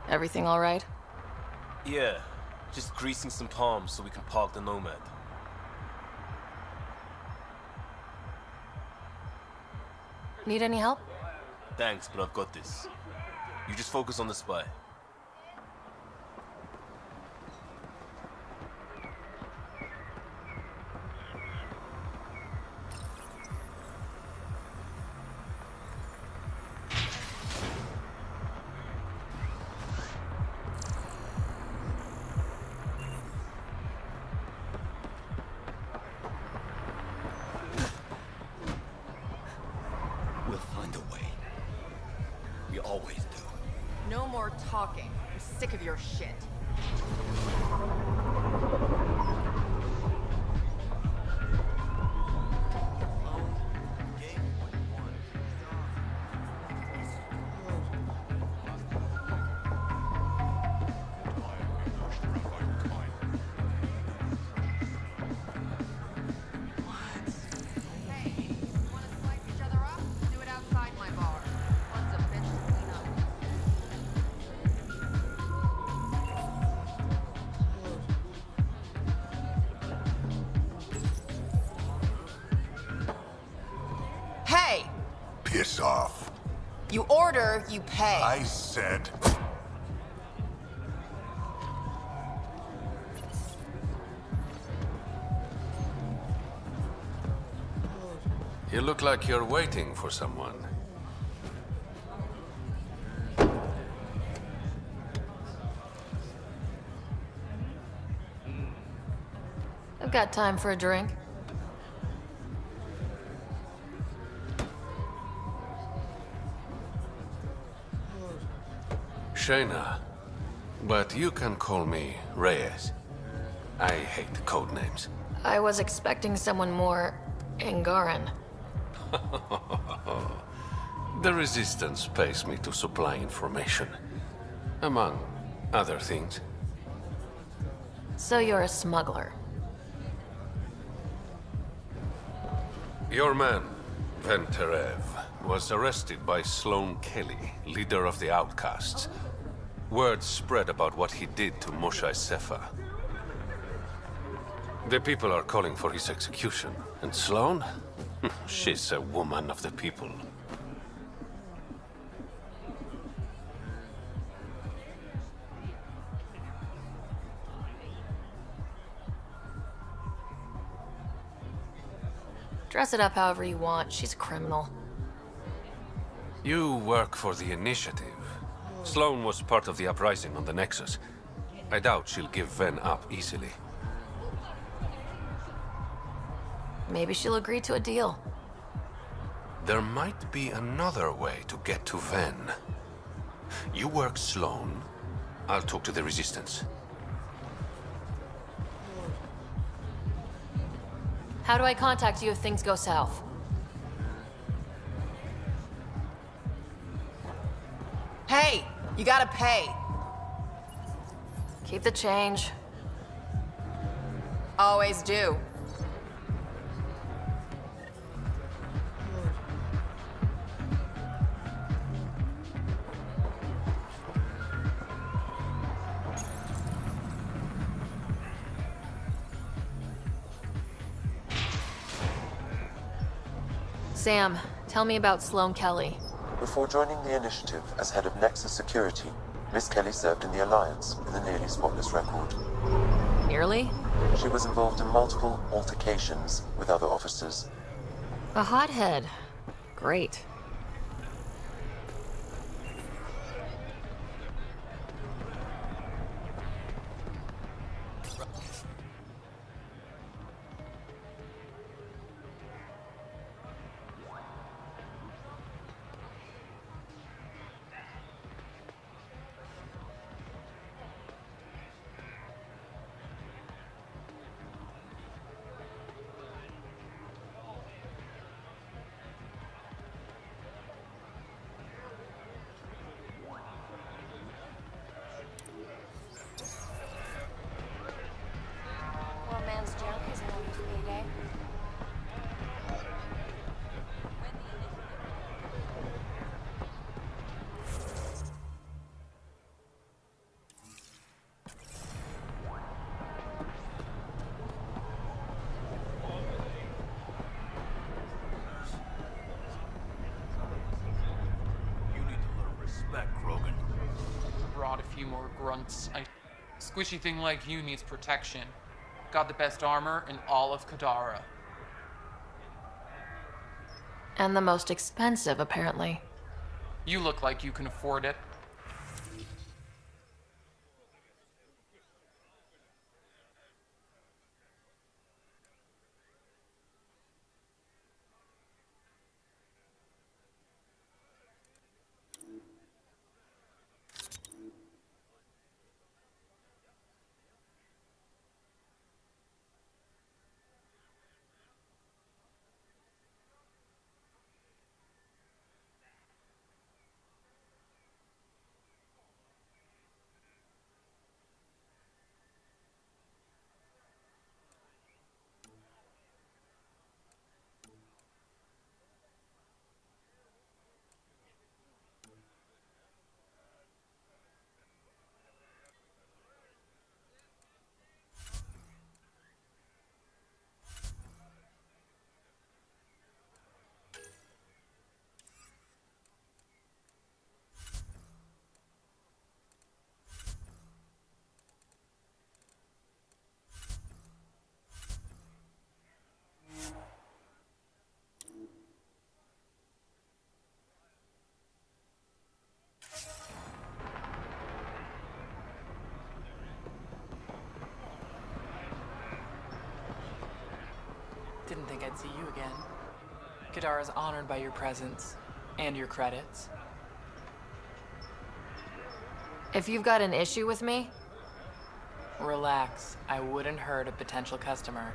Everything all right? Yeah, just greasing some palms so we can park the Nomad. Need any help? Thanks, but I've got this. You just focus on the spy. We'll find a way. We always do. No more talking. I'm sick of your shit. Hey! Piss off. You order, you pay. I said... You look like you're waiting for someone. I've got time for a drink. Shayna, but you can call me Reyes. I hate code names. I was expecting someone more Angaran. The Resistance pays me to supply information, among other things. So you're a smuggler. Your man, Venterev, was arrested by Sloane Kelly, leader of the Outcasts. Word spread about what he did to Moshae Sefa. The people are calling for his execution. And Sloane? She's a woman of the people. Dress it up however you want. She's a criminal. You work for the Initiative. Sloane was part of the uprising on the Nexus. I doubt she'll give Ven up easily. Maybe she'll agree to a deal. There might be another way to get to Ven. You work Sloane. I'll talk to the Resistance. How do I contact you if things go south? Hey, you gotta pay. Keep the change. Always do. Sam, tell me about Sloane Kelly. Before joining the Initiative as head of Nexus Security, Miss Kelly served in the Alliance with a nearly spotless record. Nearly? She was involved in multiple altercations with other officers. A hothead. Great. Brought a few more grunts. Squishy thing like you needs protection. Got the best armor in all of Kadara. And the most expensive, apparently. You look like you can afford it. think I'd see you again. Kadara's honored by your presence and your credits. If you've got an issue with me, relax. I wouldn't hurt a potential customer.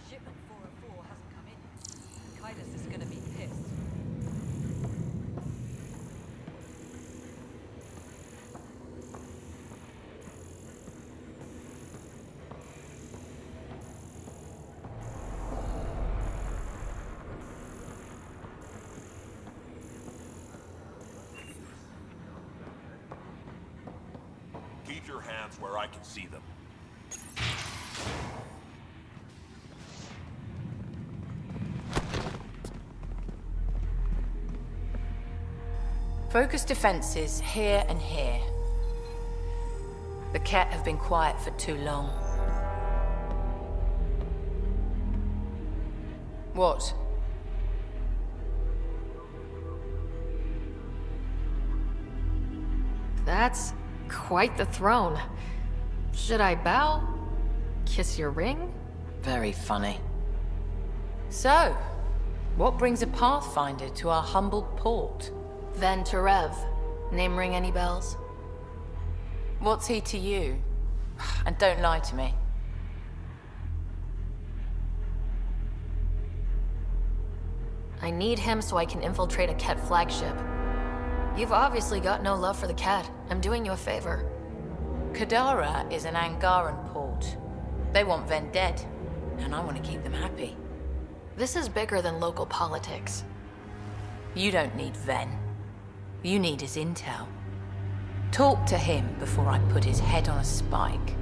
Shipment 404 hasn't come in. Kaidos is gonna be pissed. Keep your hands where I can see them. Focus defenses here and here. The Ket have been quiet for too long. What? that's quite the throne. Should I bow? Kiss your ring? Very funny. So, what brings a Pathfinder to our humble port? Ven Terev. Name ring any bells? What's he to you? And don't lie to me. I need him so I can infiltrate a Ket flagship. You've obviously got no love for the Ket. I'm doing you a favor. Kadara is an Angaran port. They want Ven dead, and I want to keep them happy. This is bigger than local politics. You don't need Ven. You need his intel. Talk to him before I put his head on a spike.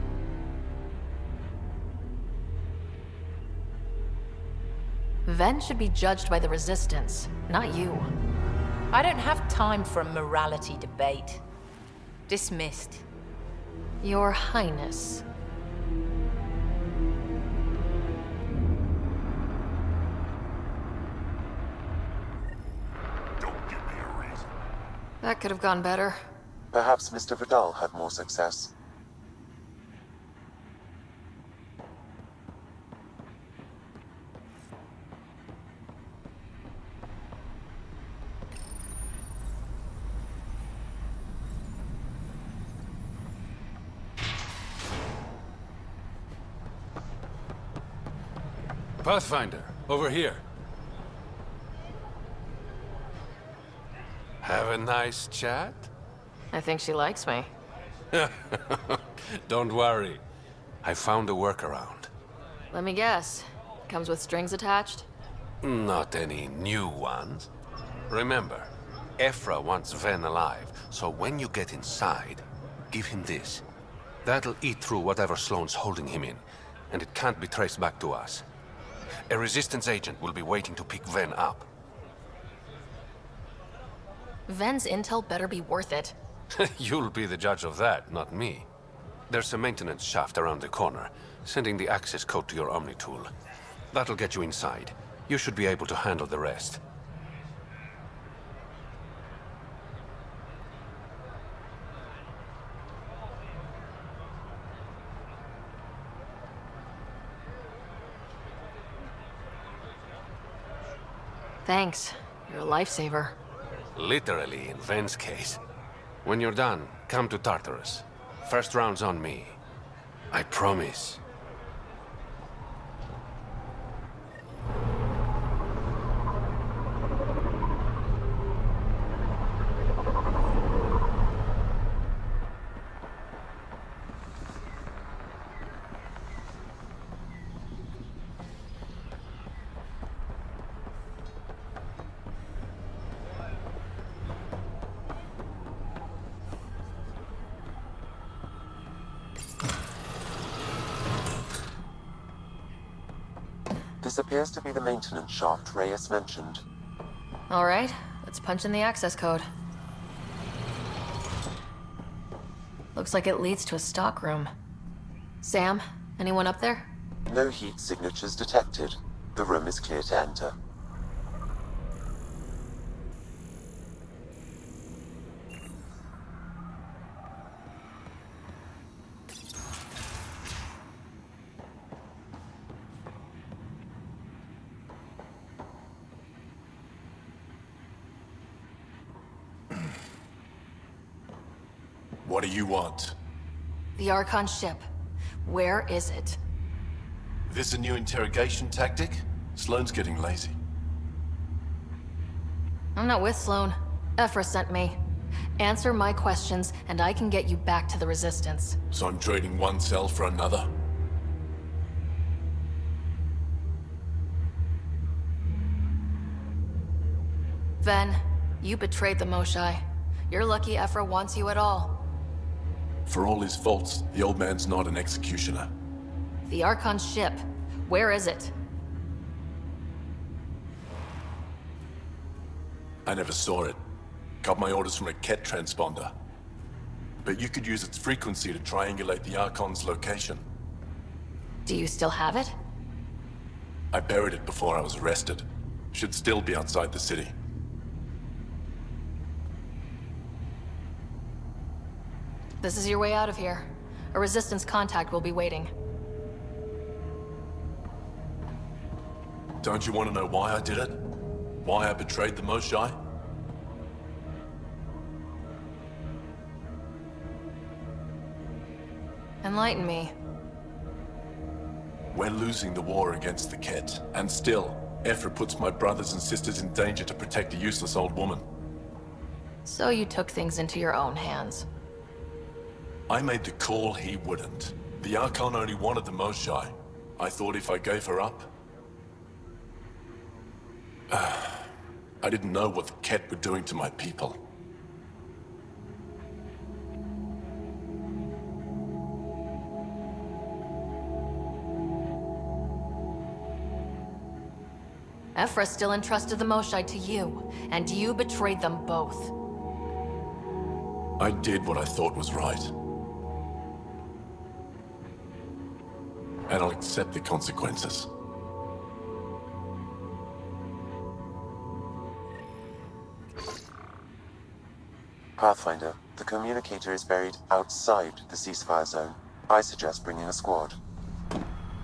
Ven should be judged by the Resistance, not you. I don't have time for a morality debate. Dismissed. Your Highness. That could have gone better. Perhaps Mr. Vidal had more success. Pathfinder, over here. Have a nice chat? I think she likes me. Don't worry. I found a workaround. Let me guess. Comes with strings attached? Not any new ones. Remember, Ephra wants Ven alive, so when you get inside, give him this. That'll eat through whatever Sloane's holding him in, and it can't be traced back to us. A Resistance agent will be waiting to pick Ven up. Ven's intel better be worth it. You'll be the judge of that, not me. There's a maintenance shaft around the corner, sending the access code to your Omni-tool. That'll get you inside. You should be able to handle the rest. Thanks. You're a lifesaver. Literally, in Ven's case. When you're done, come to Tartarus. First round's on me. I promise. This appears to be the maintenance shaft Reyes mentioned. All right, let's punch in the access code. Looks like it leads to a stockroom. Sam, anyone up there? No heat signatures detected. The room is clear to enter. What do you want? The Archon ship. Where is it? This a new interrogation tactic? Sloane's getting lazy. I'm not with Sloane. Ephra sent me. Answer my questions, and I can get you back to the Resistance. So I'm trading one cell for another? Ven, you betrayed the Moshae. You're lucky Ephra wants you at all. For all his faults, the old man's not an executioner. The Archon ship. Where is it? I never saw it. Got my orders from a Ket transponder. But you could use its frequency to triangulate the Archon's location. Do you still have it? I buried it before I was arrested. Should still be outside the city. This is your way out of here. A Resistance contact will be waiting. Don't you want to know why I did it? Why I betrayed the Moshae? Enlighten me. We're losing the war against the Ket, and still, Ephra puts my brothers and sisters in danger to protect a useless old woman. So you took things into your own hands. I made the call he wouldn't. The Archon only wanted the Moshae. I thought if I gave her up... I didn't know what the Ket were doing to my people. Ephra still entrusted the Moshae to you, and you betrayed them both. I did what I thought was right. And I'll accept the consequences. Pathfinder, the communicator is buried outside the ceasefire zone. I suggest bringing a squad.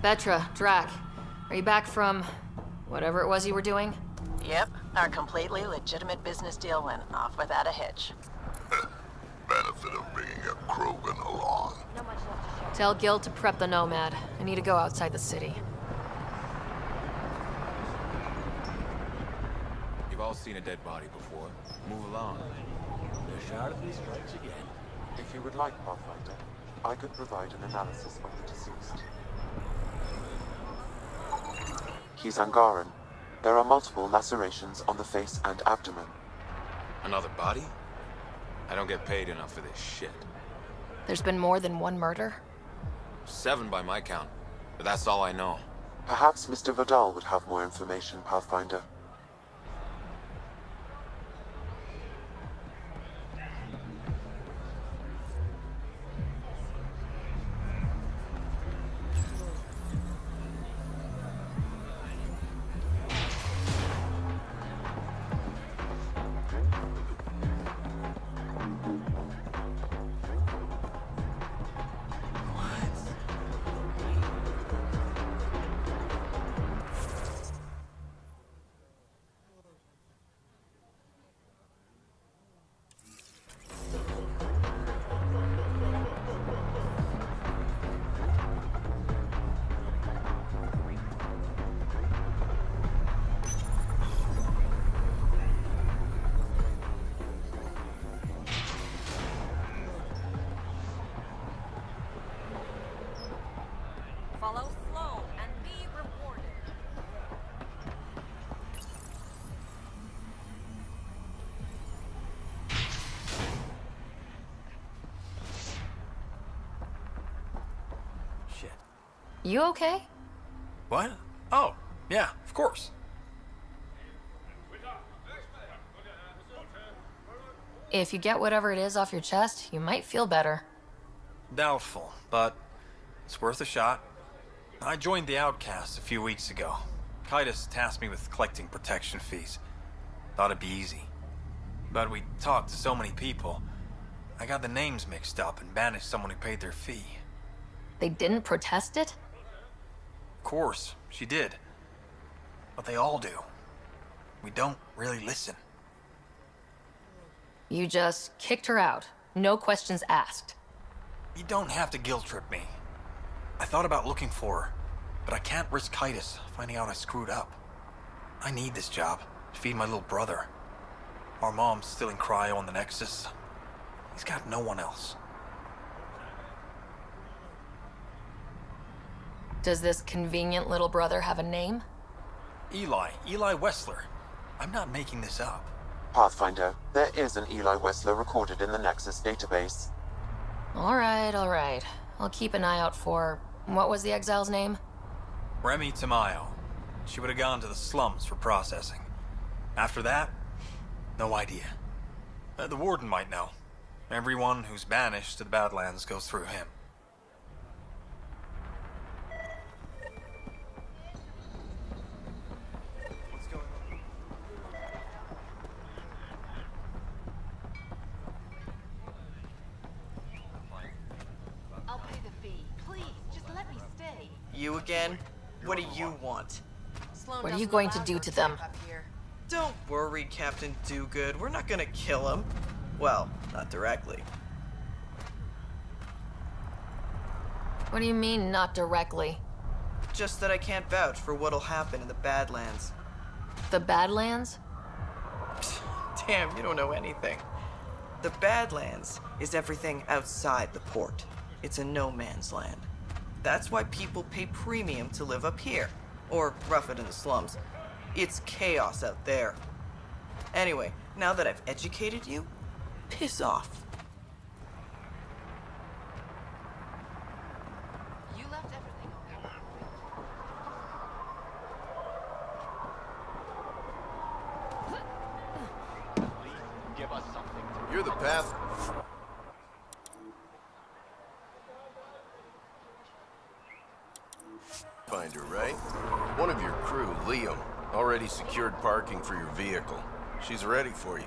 Vetra, Drac, are you back from whatever it was you were doing? Yep, our completely legitimate business deal went off without a hitch. Benefit of bringing a Krogan along. Tell Gil to prep the Nomad. I need to go outside the city. You've all seen a dead body before. Move along. The Shardley strikes again. If you would like, Pathfinder, I could provide an analysis of the deceased. He's Angaran. There are multiple lacerations on the face and abdomen. Another body? I don't get paid enough for this shit. There's been more than one murder? 7 by my count, but that's all I know. Perhaps Mr. Vidal would have more information, Pathfinder. Follow slow and be rewarded. Shit. You okay? What? Oh, yeah, of course. If you get whatever it is off your chest, you might feel better. Doubtful, but it's worth a shot. I joined the Outcasts a few weeks ago. Kaitis tasked me with collecting protection fees. Thought it'd be easy. But we talked to so many people, I got the names mixed up and banished someone who paid their fee. They didn't protest it? Of course, she did. But they all do. We don't really listen. You just kicked her out. No questions asked. You don't have to guilt trip me. I thought about looking for her, but I can't risk Kaitis finding out I screwed up. I need this job to feed my little brother. Our mom's still in cryo on the Nexus. He's got no one else. Does this convenient little brother have a name? Eli Wessler. I'm not making this up. Pathfinder, there is an Eli Wessler recorded in the Nexus database. All right. I'll keep an eye out for... What was the exile's name? Remy Tamayo. She would have gone to the slums for processing. After that, no idea. The Warden might know. Everyone who's banished to the Badlands goes through him. I'll pay the fee. Please, just let me stay. You again? What do you want? What are you going to do to them? Don't worry, Captain Do-Good. We're not gonna kill him. Well, not directly. What do you mean, not directly? Just that I can't vouch for what'll happen in the Badlands. The Badlands? Damn, you don't know anything. The Badlands is everything outside the port. It's a no man's land. That's why people pay premium to live up here, or rough it in the slums. It's chaos out there. Anyway, now that I've educated you, piss off. You left everything okay? Give us something. You're the path. Finder, right? One of your crew, Liam, already secured parking for your vehicle. She's ready for you.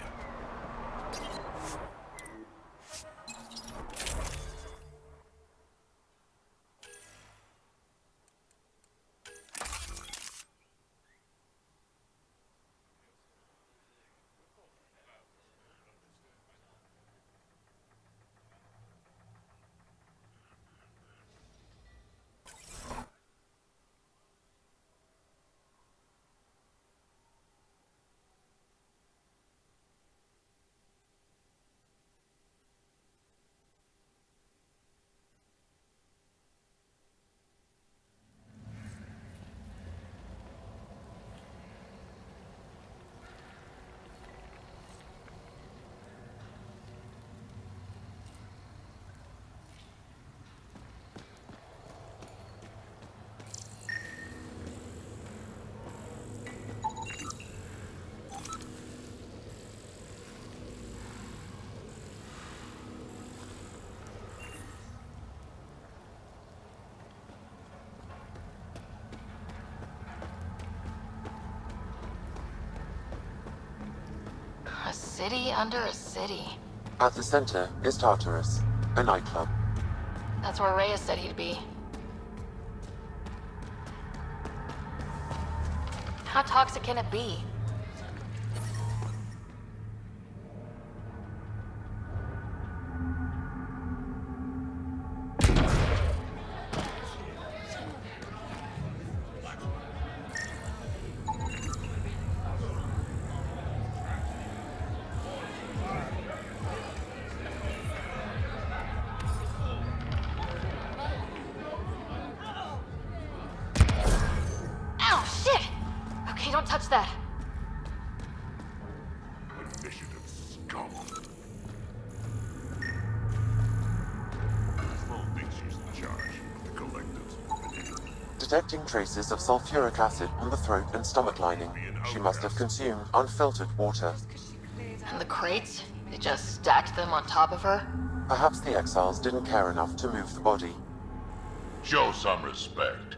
A city under a city. At the center is Tartarus, a nightclub. That's where Reyes said he'd be. How toxic can it be? Ow, shit! Okay, don't touch that. Initiative scum. Sloan thinks she's in charge of the collectors. Detecting traces of sulfuric acid on the throat and stomach lining. She must have consumed unfiltered water. And the crates? They just stacked them on top of her? Perhaps the exiles didn't care enough to move the body. Show some respect.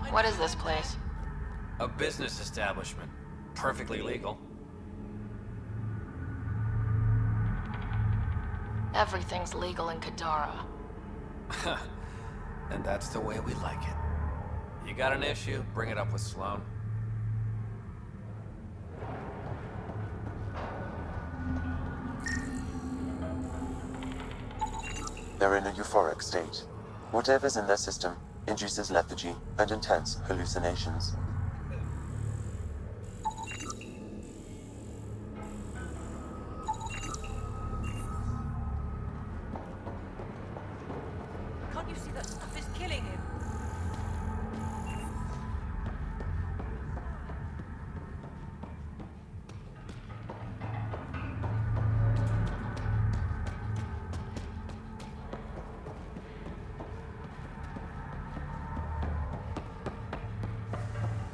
What is this place? A business establishment. Perfectly legal. Everything's legal in Kadara. And that's the way we like it. You got an issue, bring it up with Sloan. They're in a euphoric state. Whatever's in their system induces lethargy and intense hallucinations. Can't you see that stuff is killing him?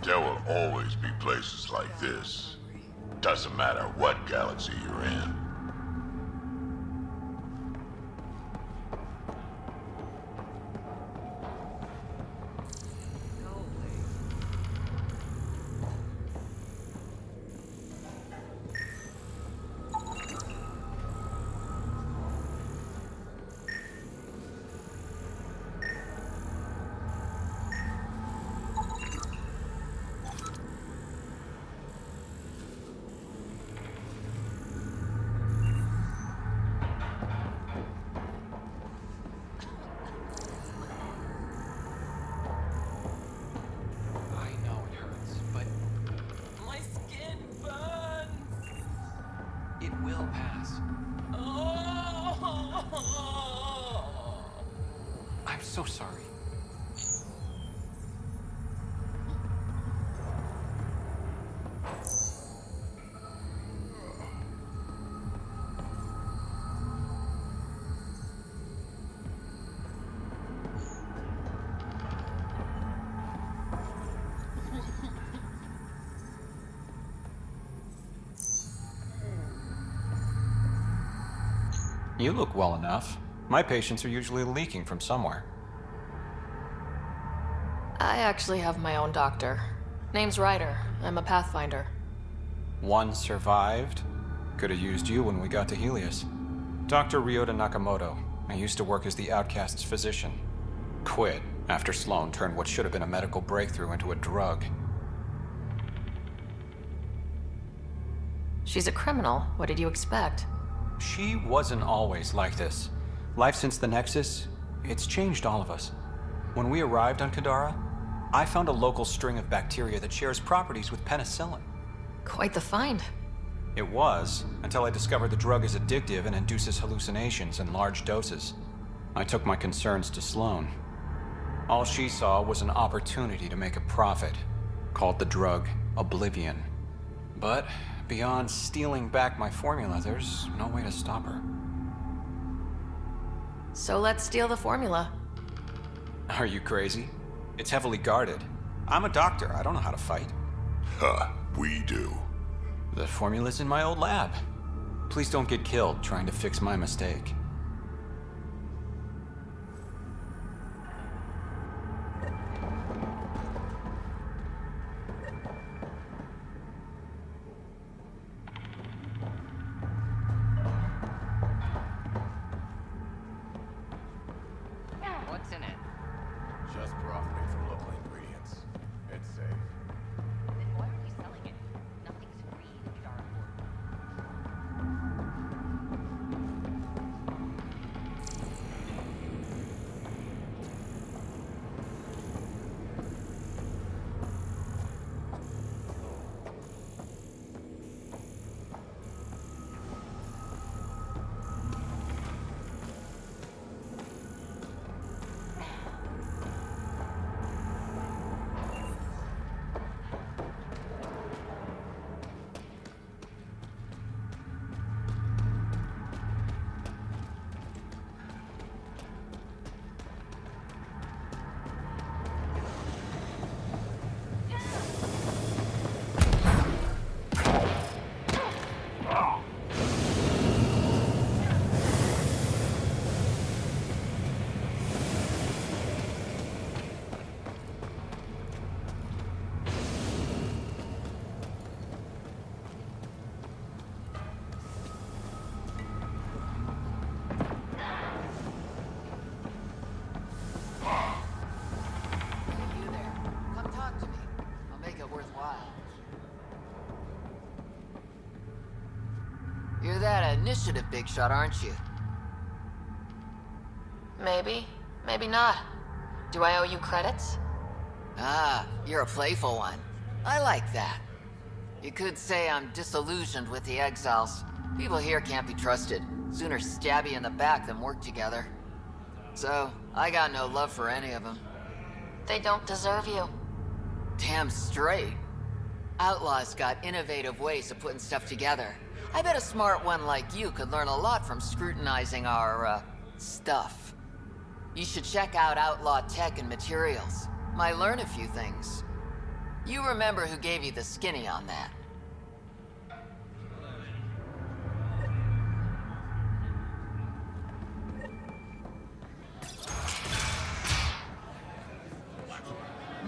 There will always be places like this. Doesn't matter what galaxy you're in. It will pass. I'm so sorry. You look well enough. My patients are usually leaking from somewhere. I actually have my own doctor. Name's Ryder. I'm a Pathfinder. One survived. Could have used you when we got to Helios. Dr. Ryota Nakamoto. I used to work as the Outcast's physician. Quit after Sloan turned what should have been a medical breakthrough into a drug. She's a criminal. What did you expect? She wasn't always like this. Life since the Nexus, it's changed all of us. When we arrived on Kadara, I found a local string of bacteria that shares properties with penicillin. Quite the find. It was, until I discovered the drug is addictive and induces hallucinations in large doses. I took my concerns to Sloan. All she saw was an opportunity to make a profit, called the drug Oblivion. But beyond stealing back my formula, there's no way to stop her. So let's steal the formula. Are you crazy? It's heavily guarded. I'm a doctor. I don't know how to fight. Huh, we do. The formula's in my old lab. Please don't get killed trying to fix my mistake. What's in it? Just profiting from local ingredients. It's safe. Then why are we selling it? Nothing's free in Kadara Port. You there. Come talk to me. I'll make it worthwhile. You're that initiative big shot, aren't you? Maybe, maybe not. Do I owe you credits? Ah, you're a playful one. I like that. You could say I'm disillusioned with the exiles. People here can't be trusted. Sooner stab you in the back than work together. So, I got no love for any of them. They don't deserve you. Damn straight. Outlaws got innovative ways of putting stuff together. I bet a smart one like you could learn a lot from scrutinizing our, stuff. You should check out Outlaw Tech and Materials. Might learn a few things. You remember who gave you the skinny on that.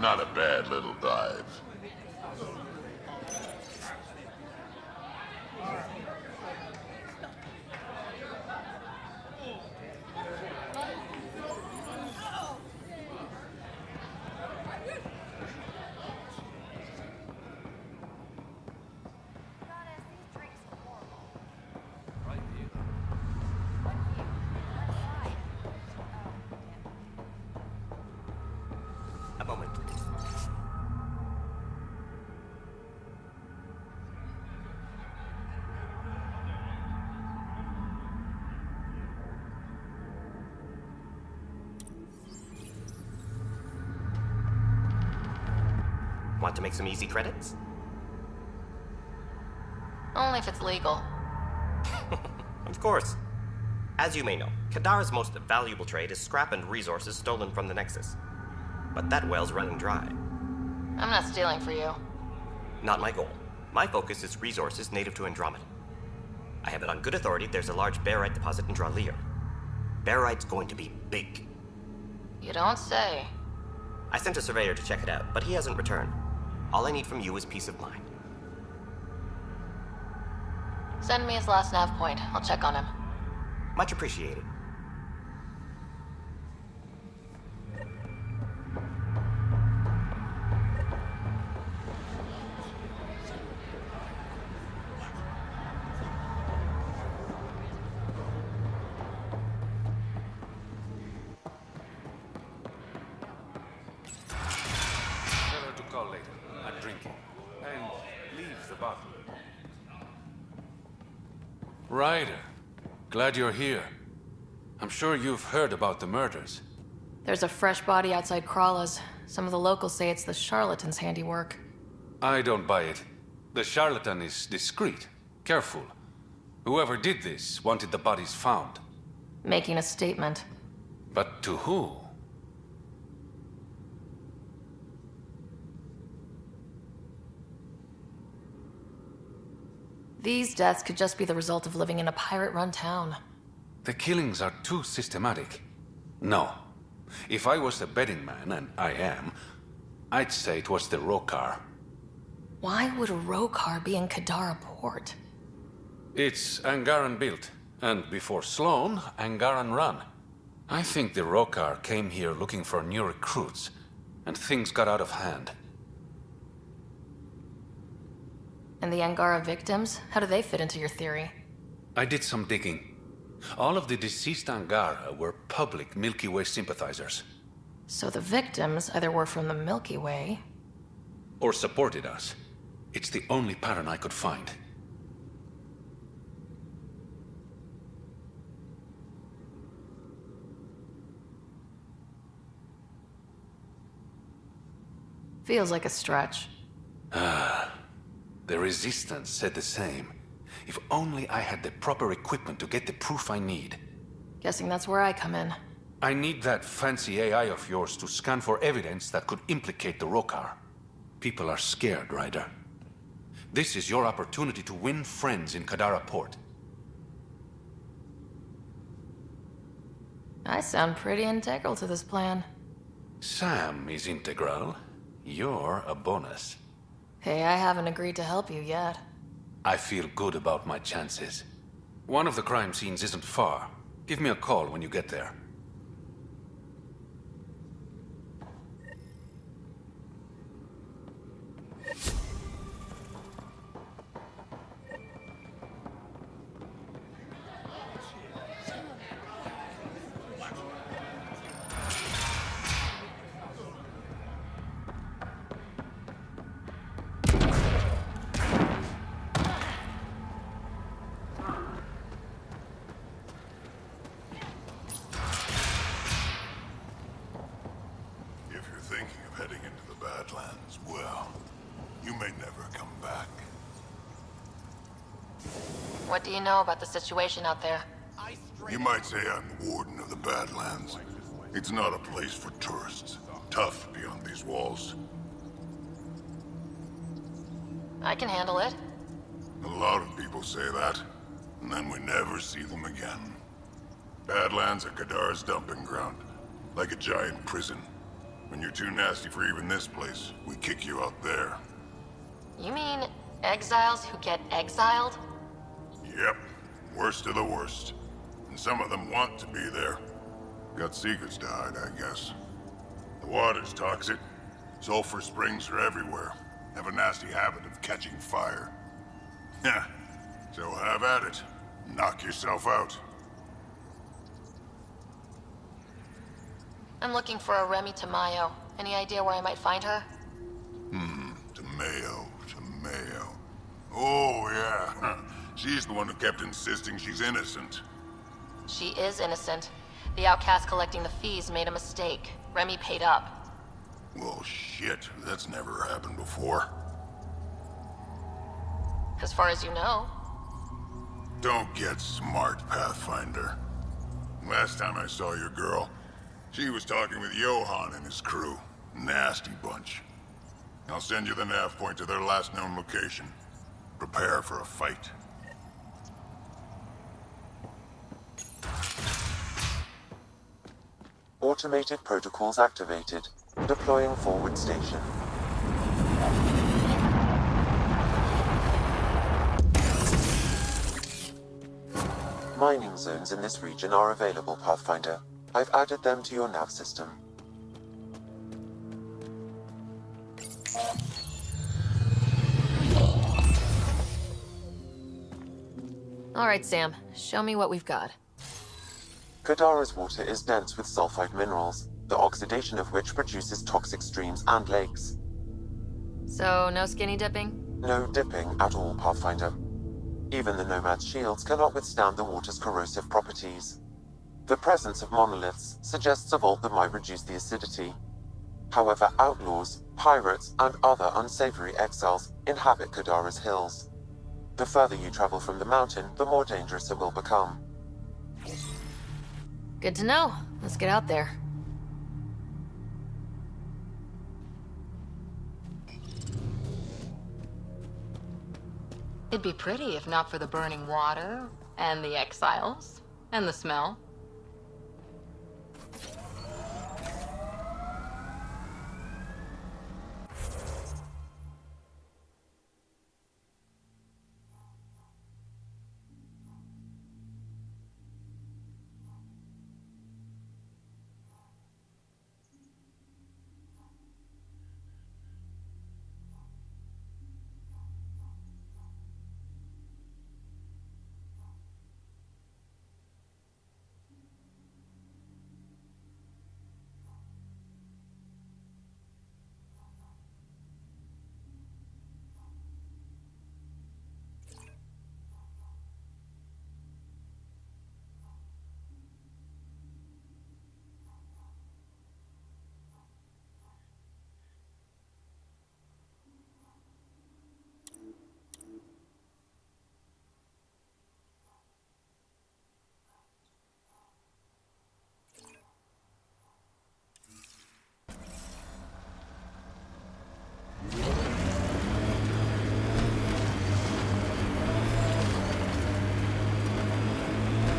Not a bad little dive. A moment. Want to make some easy credits? Only if it's legal. Of course. As you may know, Kadara's most valuable trade is scrap and resources stolen from the Nexus. But that well's running dry. I'm not stealing for you. Not my goal. My focus is resources native to Andromeda. I have it on good authority there's a large barite deposit in Dralir. Barite's going to be big. You don't say. I sent a surveyor to check it out, but he hasn't returned. All I need from you is peace of mind. Send me his last nav point. I'll check on him. Much appreciated. Tell her to call later. I'm drinking. And leave the bottle. Ryder, glad you're here. I'm sure you've heard about the murders. There's a fresh body outside Krala's. Some of the locals say it's the charlatan's handiwork. I don't buy it. The charlatan is discreet, careful. Whoever did this wanted the bodies found. Making a statement. But to who? These deaths could just be the result of living in a pirate-run town. The killings are too systematic. No. If I was a betting man, and I am, I'd say it was the Rokar. Why would a Rokar be in Kadara port? It's Angaran built, and before Sloan, Angaran run. I think the Rokar came here looking for new recruits, and things got out of hand. And the Angara victims? How do they fit into your theory? I did some digging. All of the deceased Angara were public Milky Way sympathizers. So the victims either were from the Milky Way... or supported us. It's the only pattern I could find. Feels like a stretch. The Resistance said the same. If only I had the proper equipment to get the proof I need. Guessing that's where I come in. I need that fancy AI of yours to scan for evidence that could implicate the Rokar. People are scared, Ryder. This is your opportunity to win friends in Kadara port. I sound pretty integral to this plan. Sam is integral. You're a bonus. Hey, I haven't agreed to help you yet. I feel good about my chances. One of the crime scenes isn't far. Give me a call when you get there. What do you know about the situation out there? You might say I'm the warden of the Badlands. It's not a place for tourists. Tough beyond these walls. I can handle it. A lot of people say that, and then we never see them again. Badlands are Kadara's dumping ground, like a giant prison. When you're too nasty for even this place, we kick you out there. You mean exiles who get exiled? Yep, worst of the worst. And some of them want to be there. Got secrets to hide, I guess. The water's toxic. Sulfur springs are everywhere. Have a nasty habit of catching fire. Heh, so have at it. Knock yourself out. I'm looking for a Remy Tamayo. Any idea where I might find her? Tamayo. Oh, yeah. She's the one who kept insisting she's innocent. She is innocent. The outcast collecting the fees made a mistake. Remy paid up. Well, shit. That's never happened before. As far as you know. Don't get smart, Pathfinder. Last time I saw your girl, she was talking with Johann and his crew. Nasty bunch. I'll send you the nav point to their last known location. Prepare for a fight. Automated protocols activated. Deploying forward station. Mining zones in this region are available, Pathfinder. I've added them to your nav system. All right, Sam. Show me what we've got. Kadara's water is dense with sulfide minerals, the oxidation of which produces toxic streams and lakes. So, no skinny dipping? No dipping at all, Pathfinder. Even the Nomad's shields cannot withstand the water's corrosive properties. The presence of monoliths suggests a vault that might reduce the acidity. However, outlaws, pirates, and other unsavory exiles inhabit Kadara's hills. The further you travel from the mountain, the more dangerous it will become. Good to know. Let's get out there. It'd be pretty if not for the burning water, and the exiles, and the smell.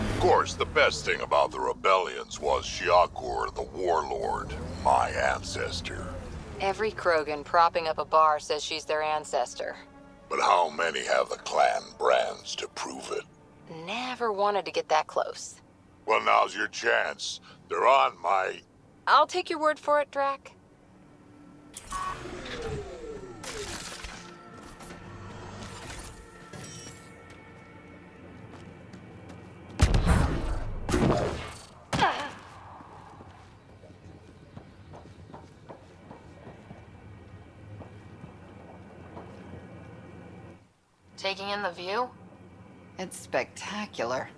Of course, the best thing about the rebellions was Shiakur the Warlord, my ancestor. Every Krogan propping up a bar says she's their ancestor. But how many have the clan brands to prove it? Never wanted to get that close. Well, now's your chance. They're on my... I'll take your word for it, Drac. Taking in the view? It's spectacular.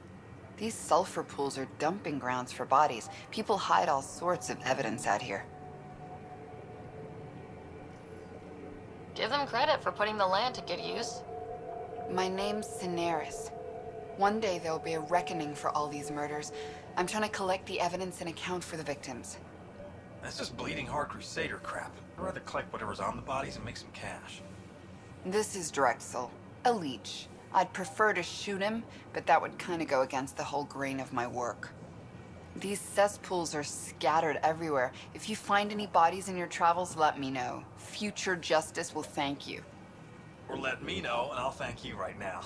These sulfur pools are dumping grounds for bodies. People hide all sorts of evidence out here. Give them credit for putting the land to good use. My name's Cineris. One day there'll be a reckoning for all these murders. I'm trying to collect the evidence and account for the victims. That's just bleeding heart crusader crap. I'd rather collect whatever's on the bodies and make some cash. This is Drexel, a leech. I'd prefer to shoot him, but that would kind of go against the whole grain of my work. These cesspools are scattered everywhere. If you find any bodies in your travels, let me know. Future justice will thank you. Or let me know, and I'll thank you right now.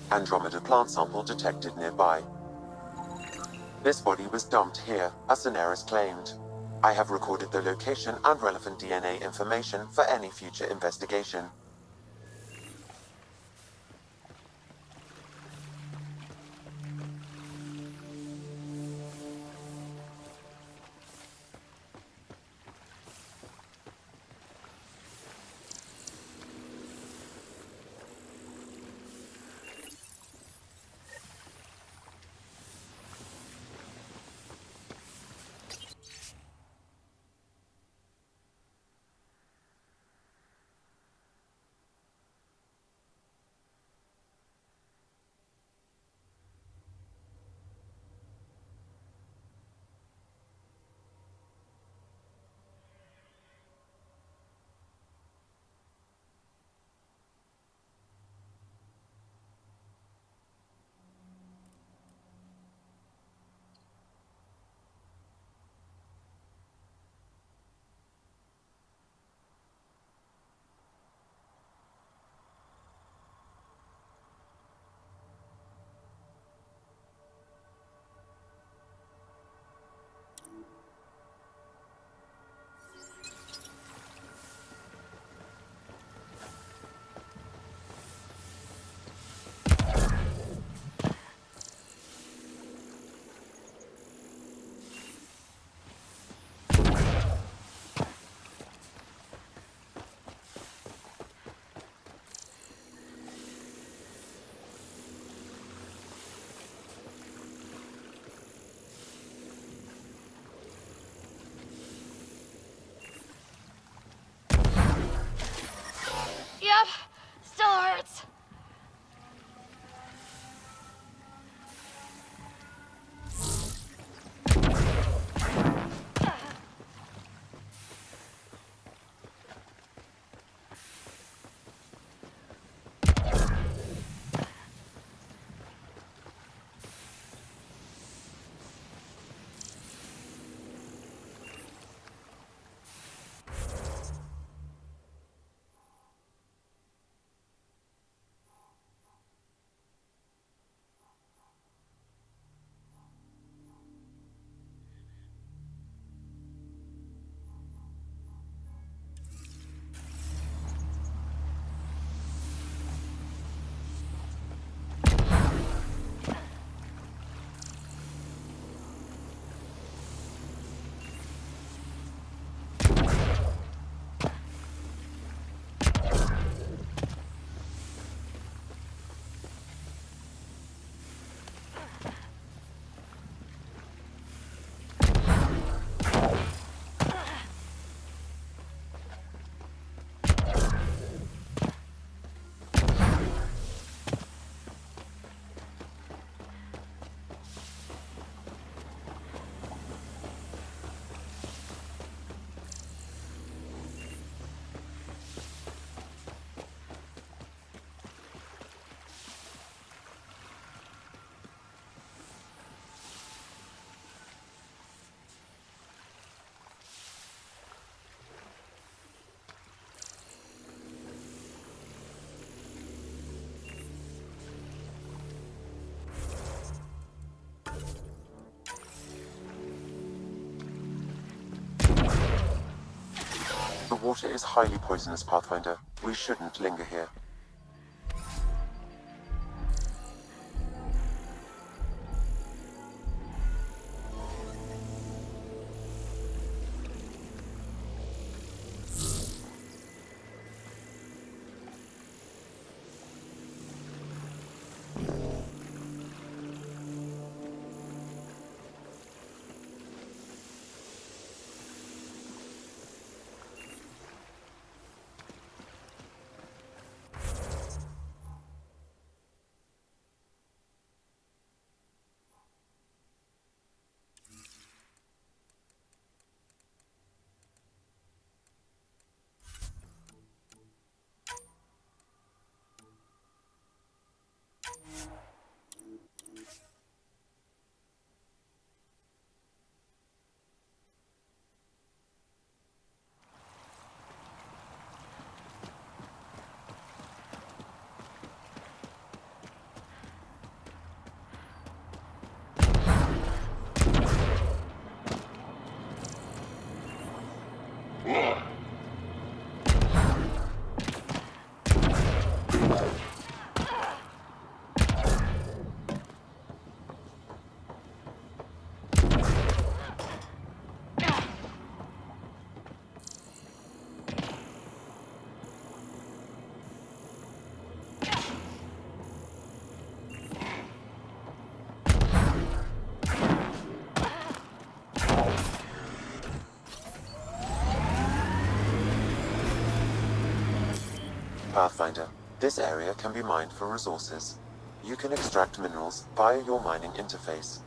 Andromeda plant sample detected nearby. This body was dumped here, as Daenerys claimed. I have recorded the location and relevant DNA information for any future investigation. Yep, still hurts. The water is highly poisonous, Pathfinder. We shouldn't linger here. Pathfinder, this area can be mined for resources. You can extract minerals via your mining interface.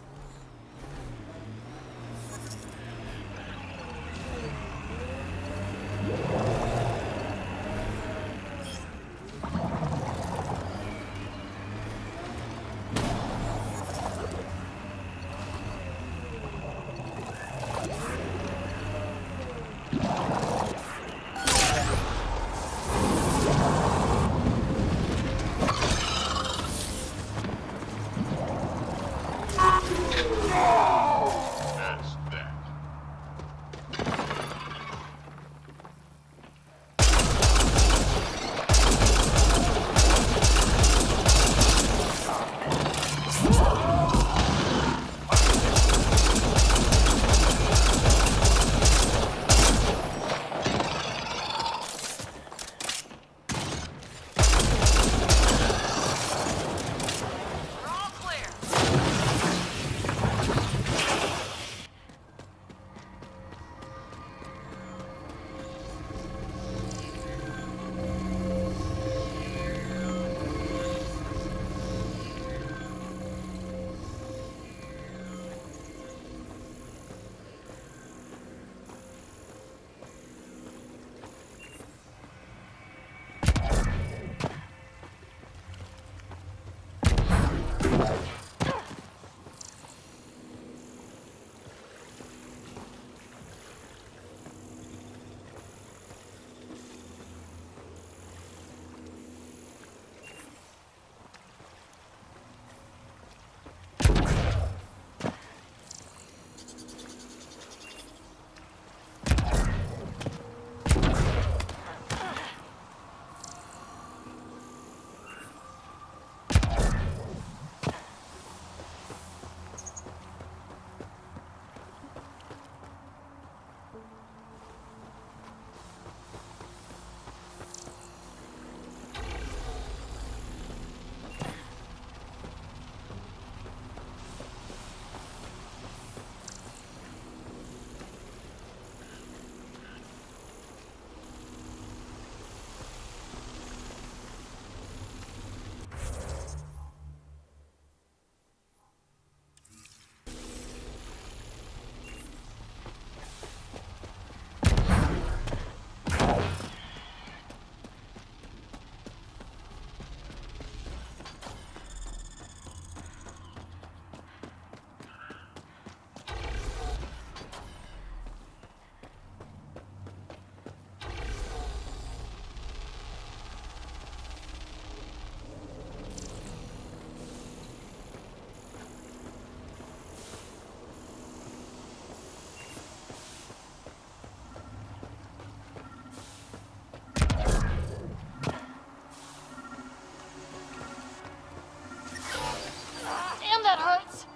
Damn, that hurts!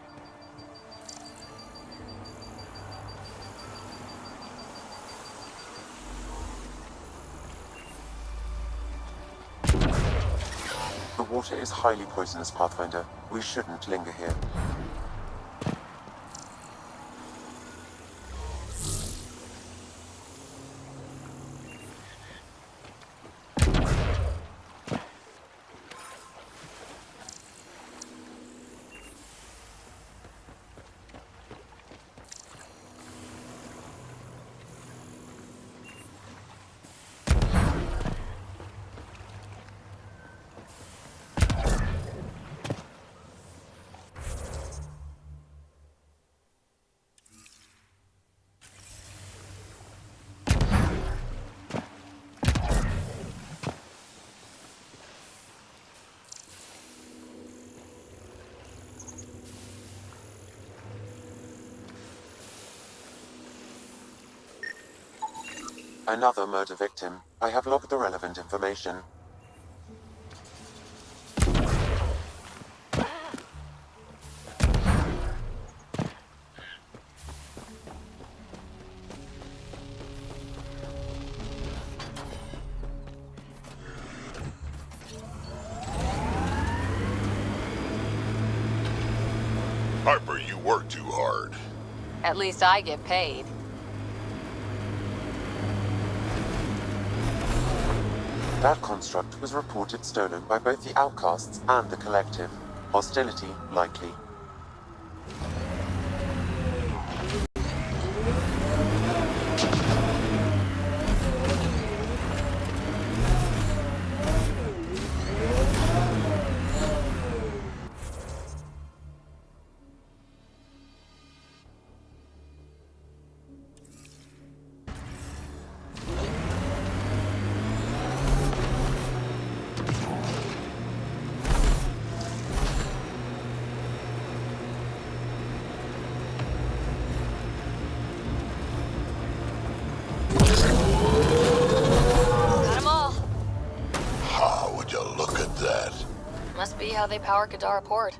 The water is highly poisonous, Pathfinder. We shouldn't linger here. Another murder victim. I have logged the relevant information. Harper, you work too hard. At least I get paid. That construct was reported stolen by both the outcasts and the collective. Hostility likely. Got 'em all. How would you look at that? Must be how they power Kadara Port.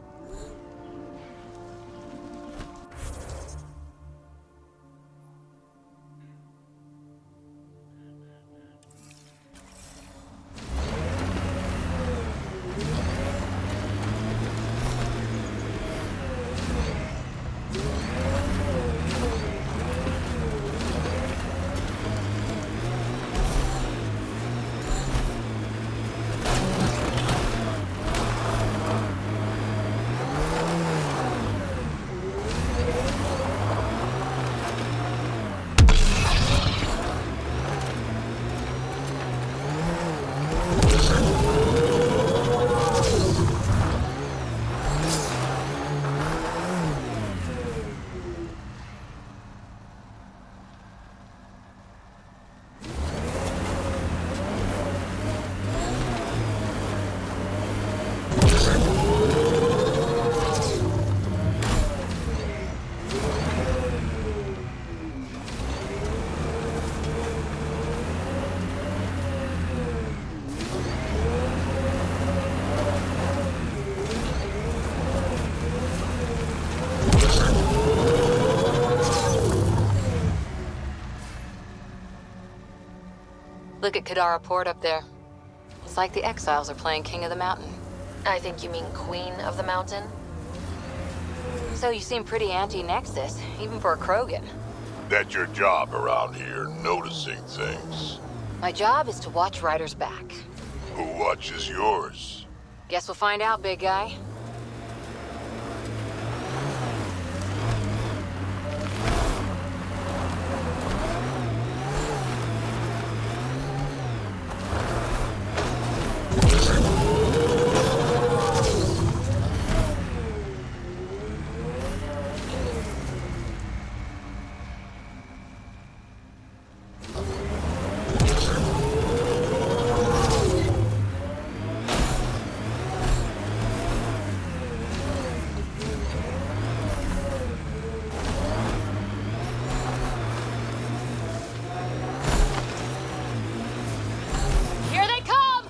Look at Kadara Port up there. It's like the exiles are playing King of the Mountain. I think you mean Queen of the Mountain? So you seem pretty anti-Nexus, even for a Krogan. That's your job around here, noticing things. My job is to watch Ryder's back. Who watches yours? Guess we'll find out, big guy. Here they come!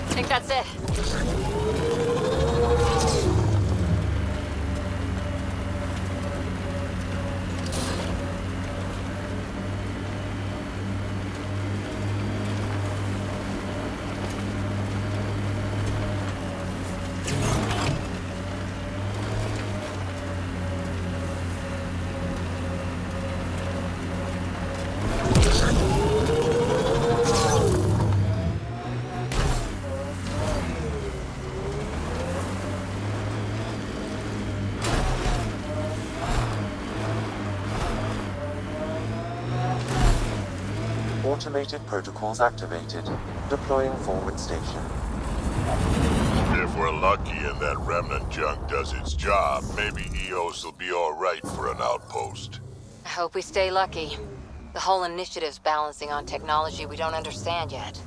I think that's it. Automated protocols activated. Deploying forward station. If we're lucky and that remnant junk does its job, maybe EOS will be alright for an outpost. I hope we stay lucky. The whole initiative's balancing on technology we don't understand yet.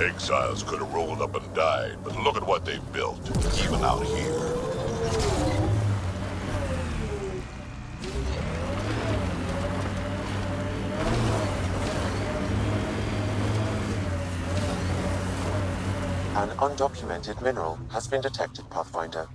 exiles could have rolled up and died, but look at what they've built, even out here. An undocumented mineral has been detected, Pathfinder.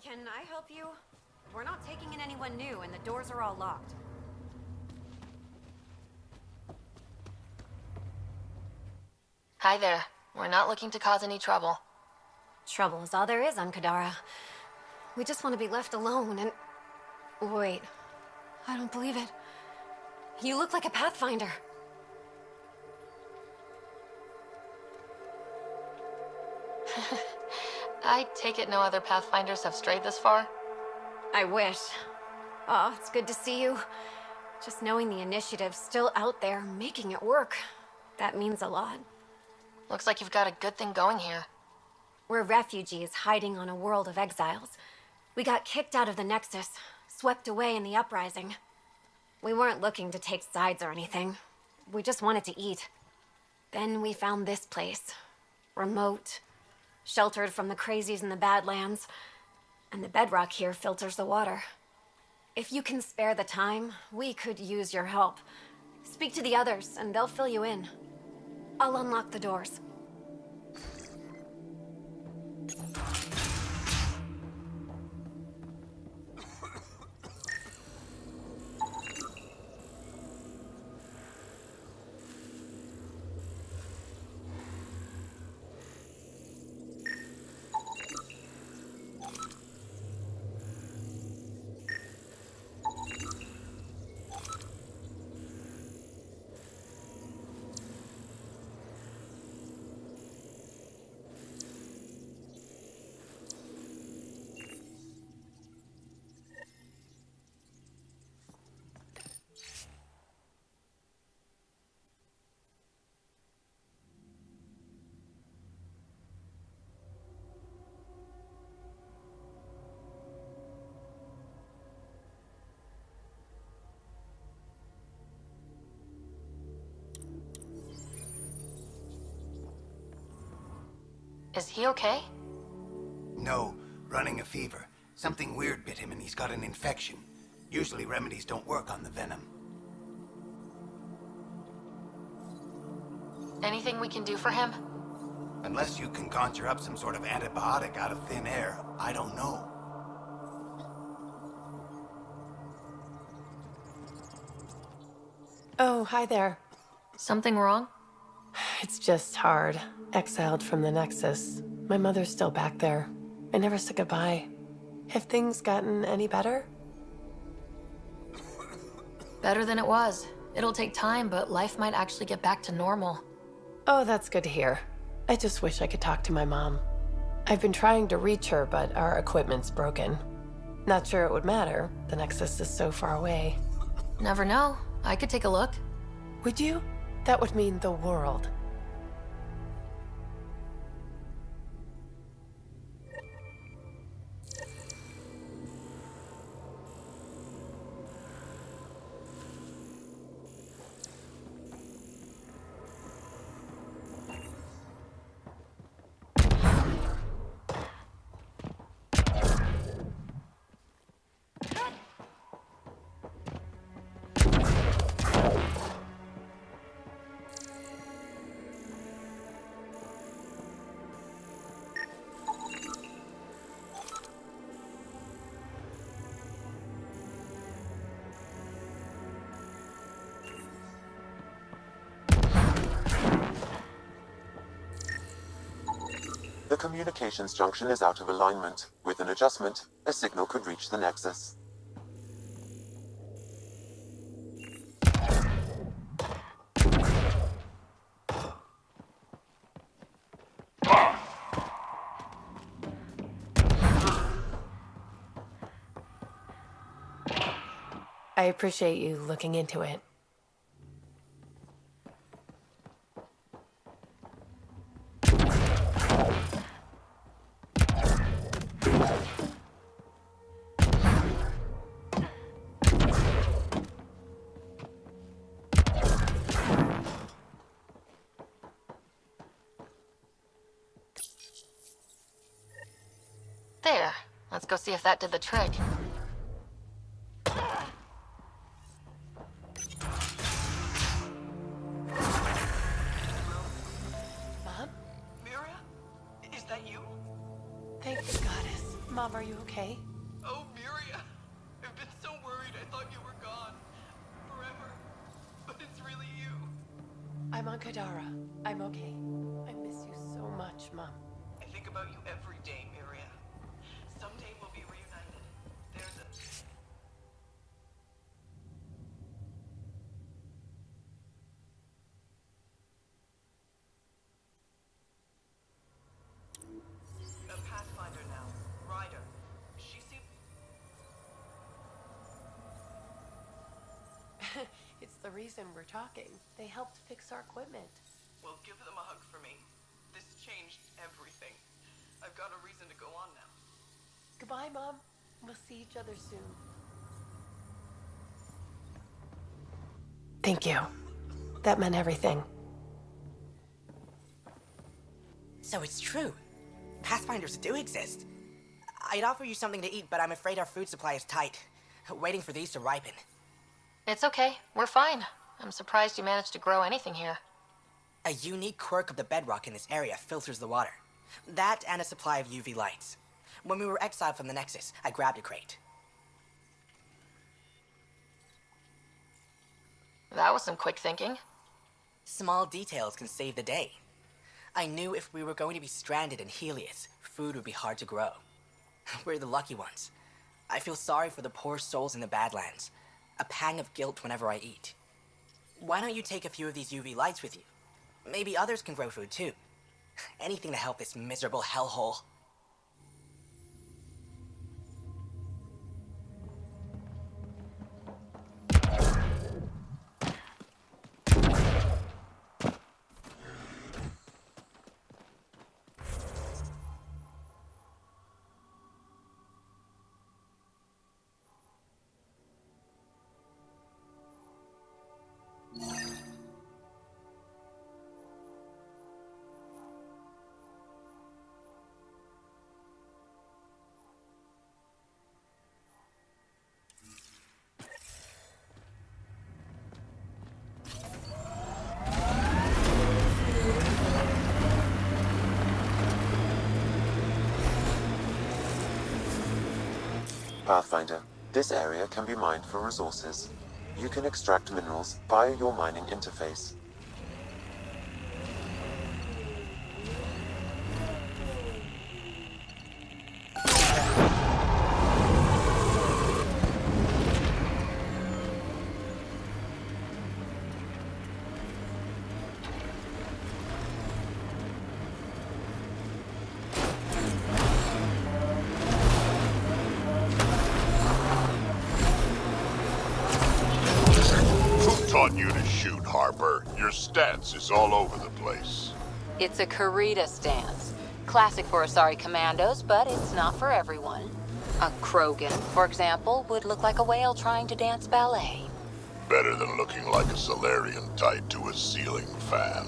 Can I help you? We're not taking in anyone new, and the doors are all locked. Hi there. We're not looking to cause any trouble. Trouble is all there is on Kadara. We just want to be left alone and... Wait. I don't believe it. You look like a Pathfinder. I take it no other Pathfinders have strayed this far? I wish. Oh, it's good to see you. Just knowing the initiative's still out there, making it work. That means a lot. Looks like you've got a good thing going here. We're refugees hiding on a world of exiles. We got kicked out of the Nexus, swept away in the uprising. We weren't looking to take sides or anything. We just wanted to eat. Then we found this place. Remote, sheltered from the crazies in the Badlands. And the bedrock here filters the water. If you can spare the time, we could use your help. Speak to the others, and they'll fill you in. I'll unlock the doors. Is he okay? No, running a fever. Something weird bit him and he's got an infection. Usually remedies don't work on the venom. Anything we can do for him? Unless you can conjure up some sort of antibiotic out of thin air, I don't know. Oh, hi there. Something wrong? It's just hard. Exiled from the Nexus. My mother's still back there. I never said goodbye. Have things gotten any better? Better than it was. It'll take time, but life might actually get back to normal. Oh, that's good to hear. I just wish I could talk to my mom. I've been trying to reach her, but our equipment's broken. Not sure it would matter. The Nexus is so far away. Never know. I could take a look. Would you? That would mean the world. The communications junction is out of alignment. With an adjustment, a signal could reach the Nexus. I appreciate you looking into it. There. Let's go see if that did the trick. Mom? Mira? Is that you? Thank you, Goddess. Mom, are you okay? Oh, Miria. I've been so worried. I thought you were gone. Forever. But it's really you. I'm on Kadara. I'm okay. I miss you so much, Mom. I think about you every day, Miria. Someday we'll be reunited. There's a... A Pathfinder now. Ryder. She seemed... It's the reason we're talking. They helped fix our equipment. Well, give them a hug for me. This changed everything. I've got a reason to go on now. Goodbye, Mom. We'll see each other soon. Thank you. That meant everything. So it's true. Pathfinders do exist. I'd offer you something to eat, but I'm afraid our food supply is tight. Waiting for these to ripen. It's okay. We're fine. I'm surprised you managed to grow anything here. A unique quirk of the bedrock in this area filters the water. That and a supply of UV lights. When we were exiled from the Nexus, I grabbed a crate. That was some quick thinking. Small details can save the day. I knew if we were going to be stranded in Helios, food would be hard to grow. We're the lucky ones. I feel sorry for the poor souls in the Badlands. A pang of guilt whenever I eat. Why don't you take a few of these UV lights with you? Maybe others can grow food too. Anything to help this miserable hellhole. Pathfinder, this area can be mined for resources. You can extract minerals via your mining interface. Taught you to shoot, Harper. Your stance is all over the place. It's a Karita stance. Classic for Asari commandos, but it's not for everyone. A Krogan, for example, would look like a whale trying to dance ballet. Better than looking like a Solarian tied to a ceiling fan.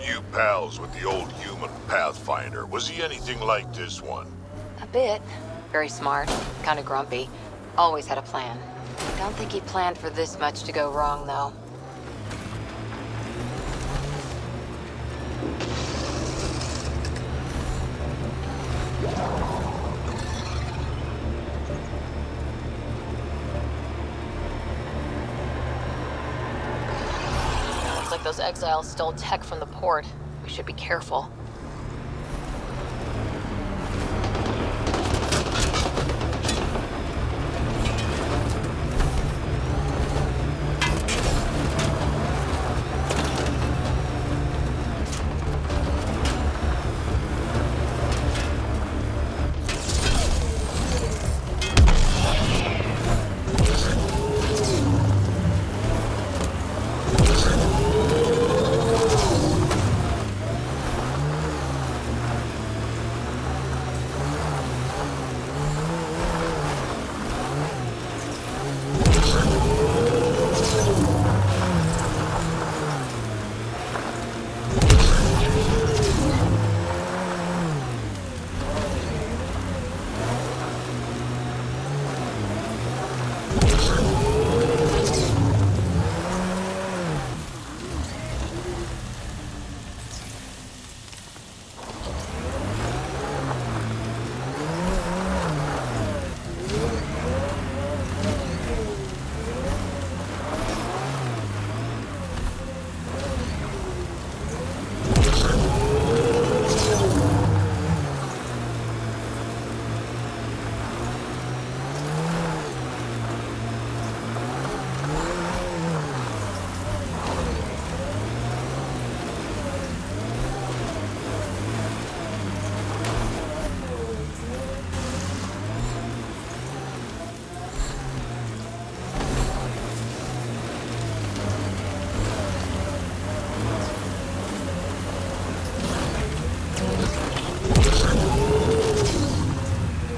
You pals with the old human Pathfinder. Was he anything like this one? A bit. Very smart, kind of grumpy. Always had a plan. Don't think he planned for this much to go wrong, though. Looks like those exiles stole tech from the port. We should be careful.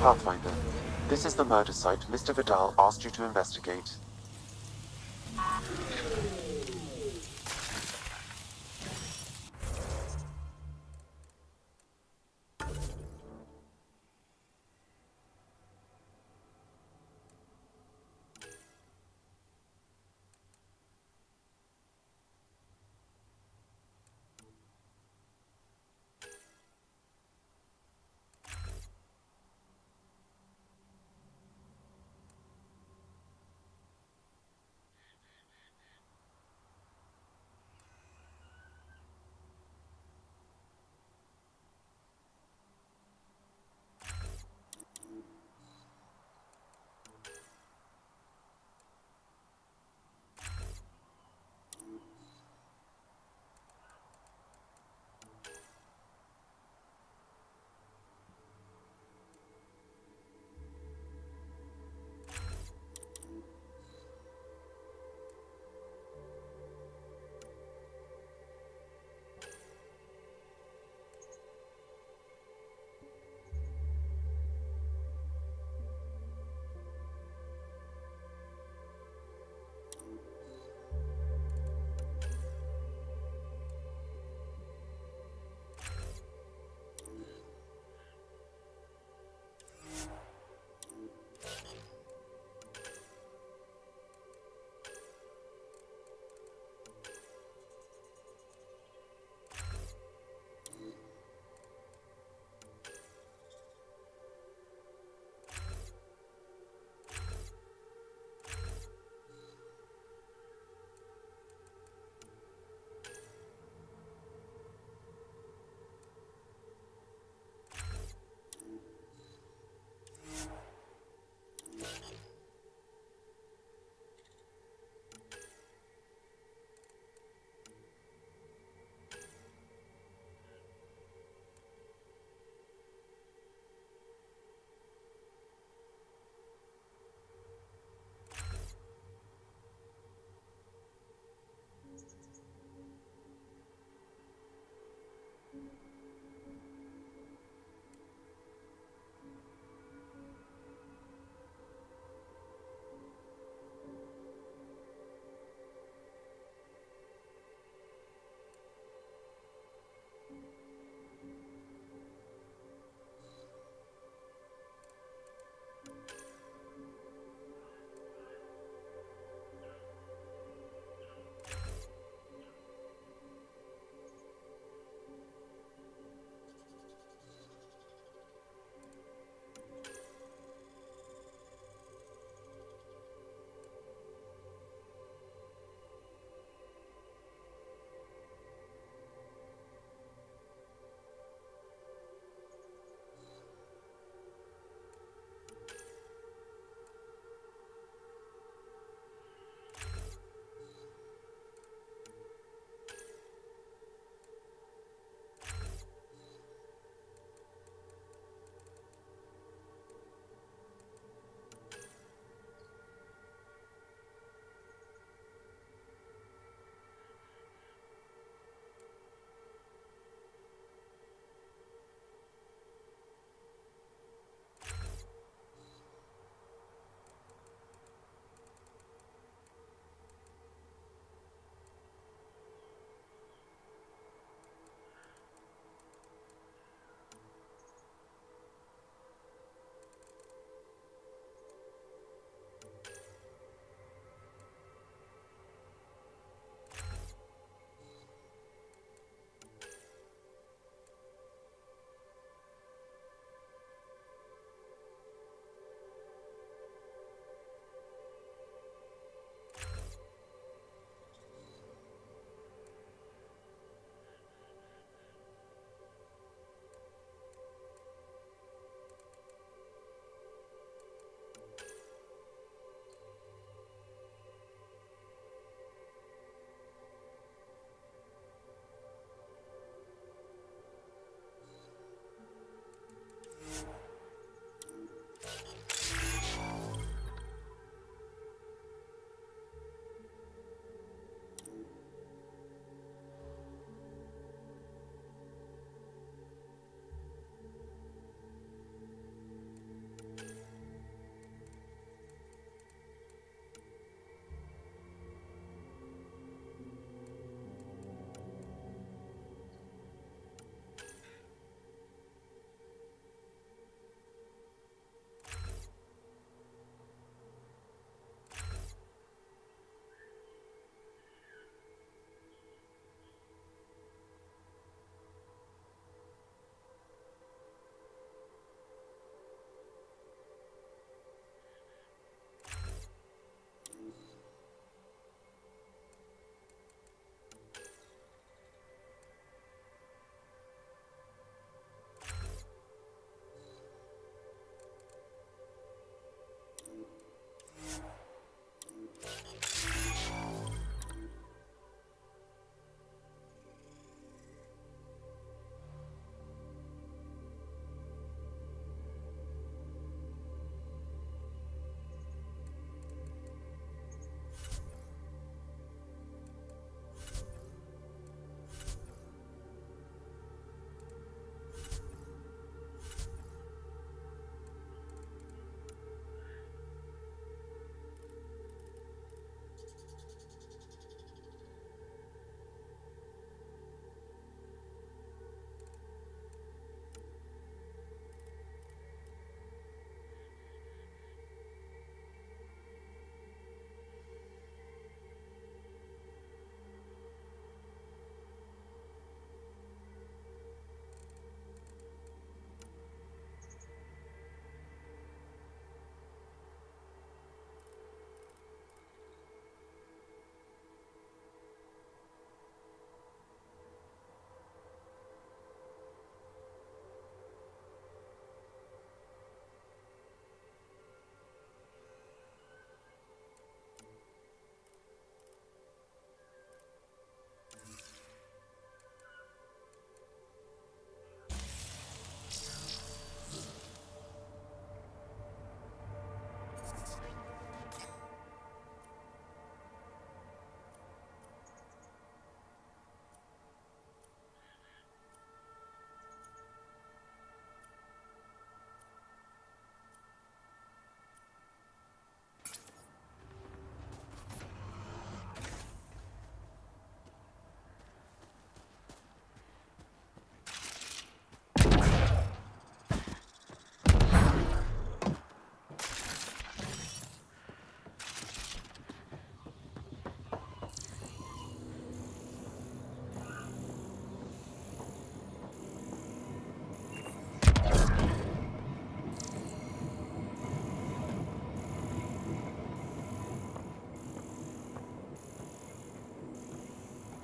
Pathfinder, this is the murder site Mr. Vidal asked you to investigate.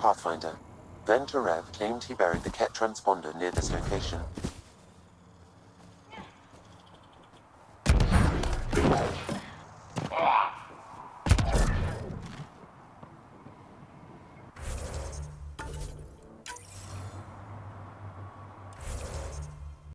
Pathfinder. Venturev claimed he buried the Ket transponder near this location.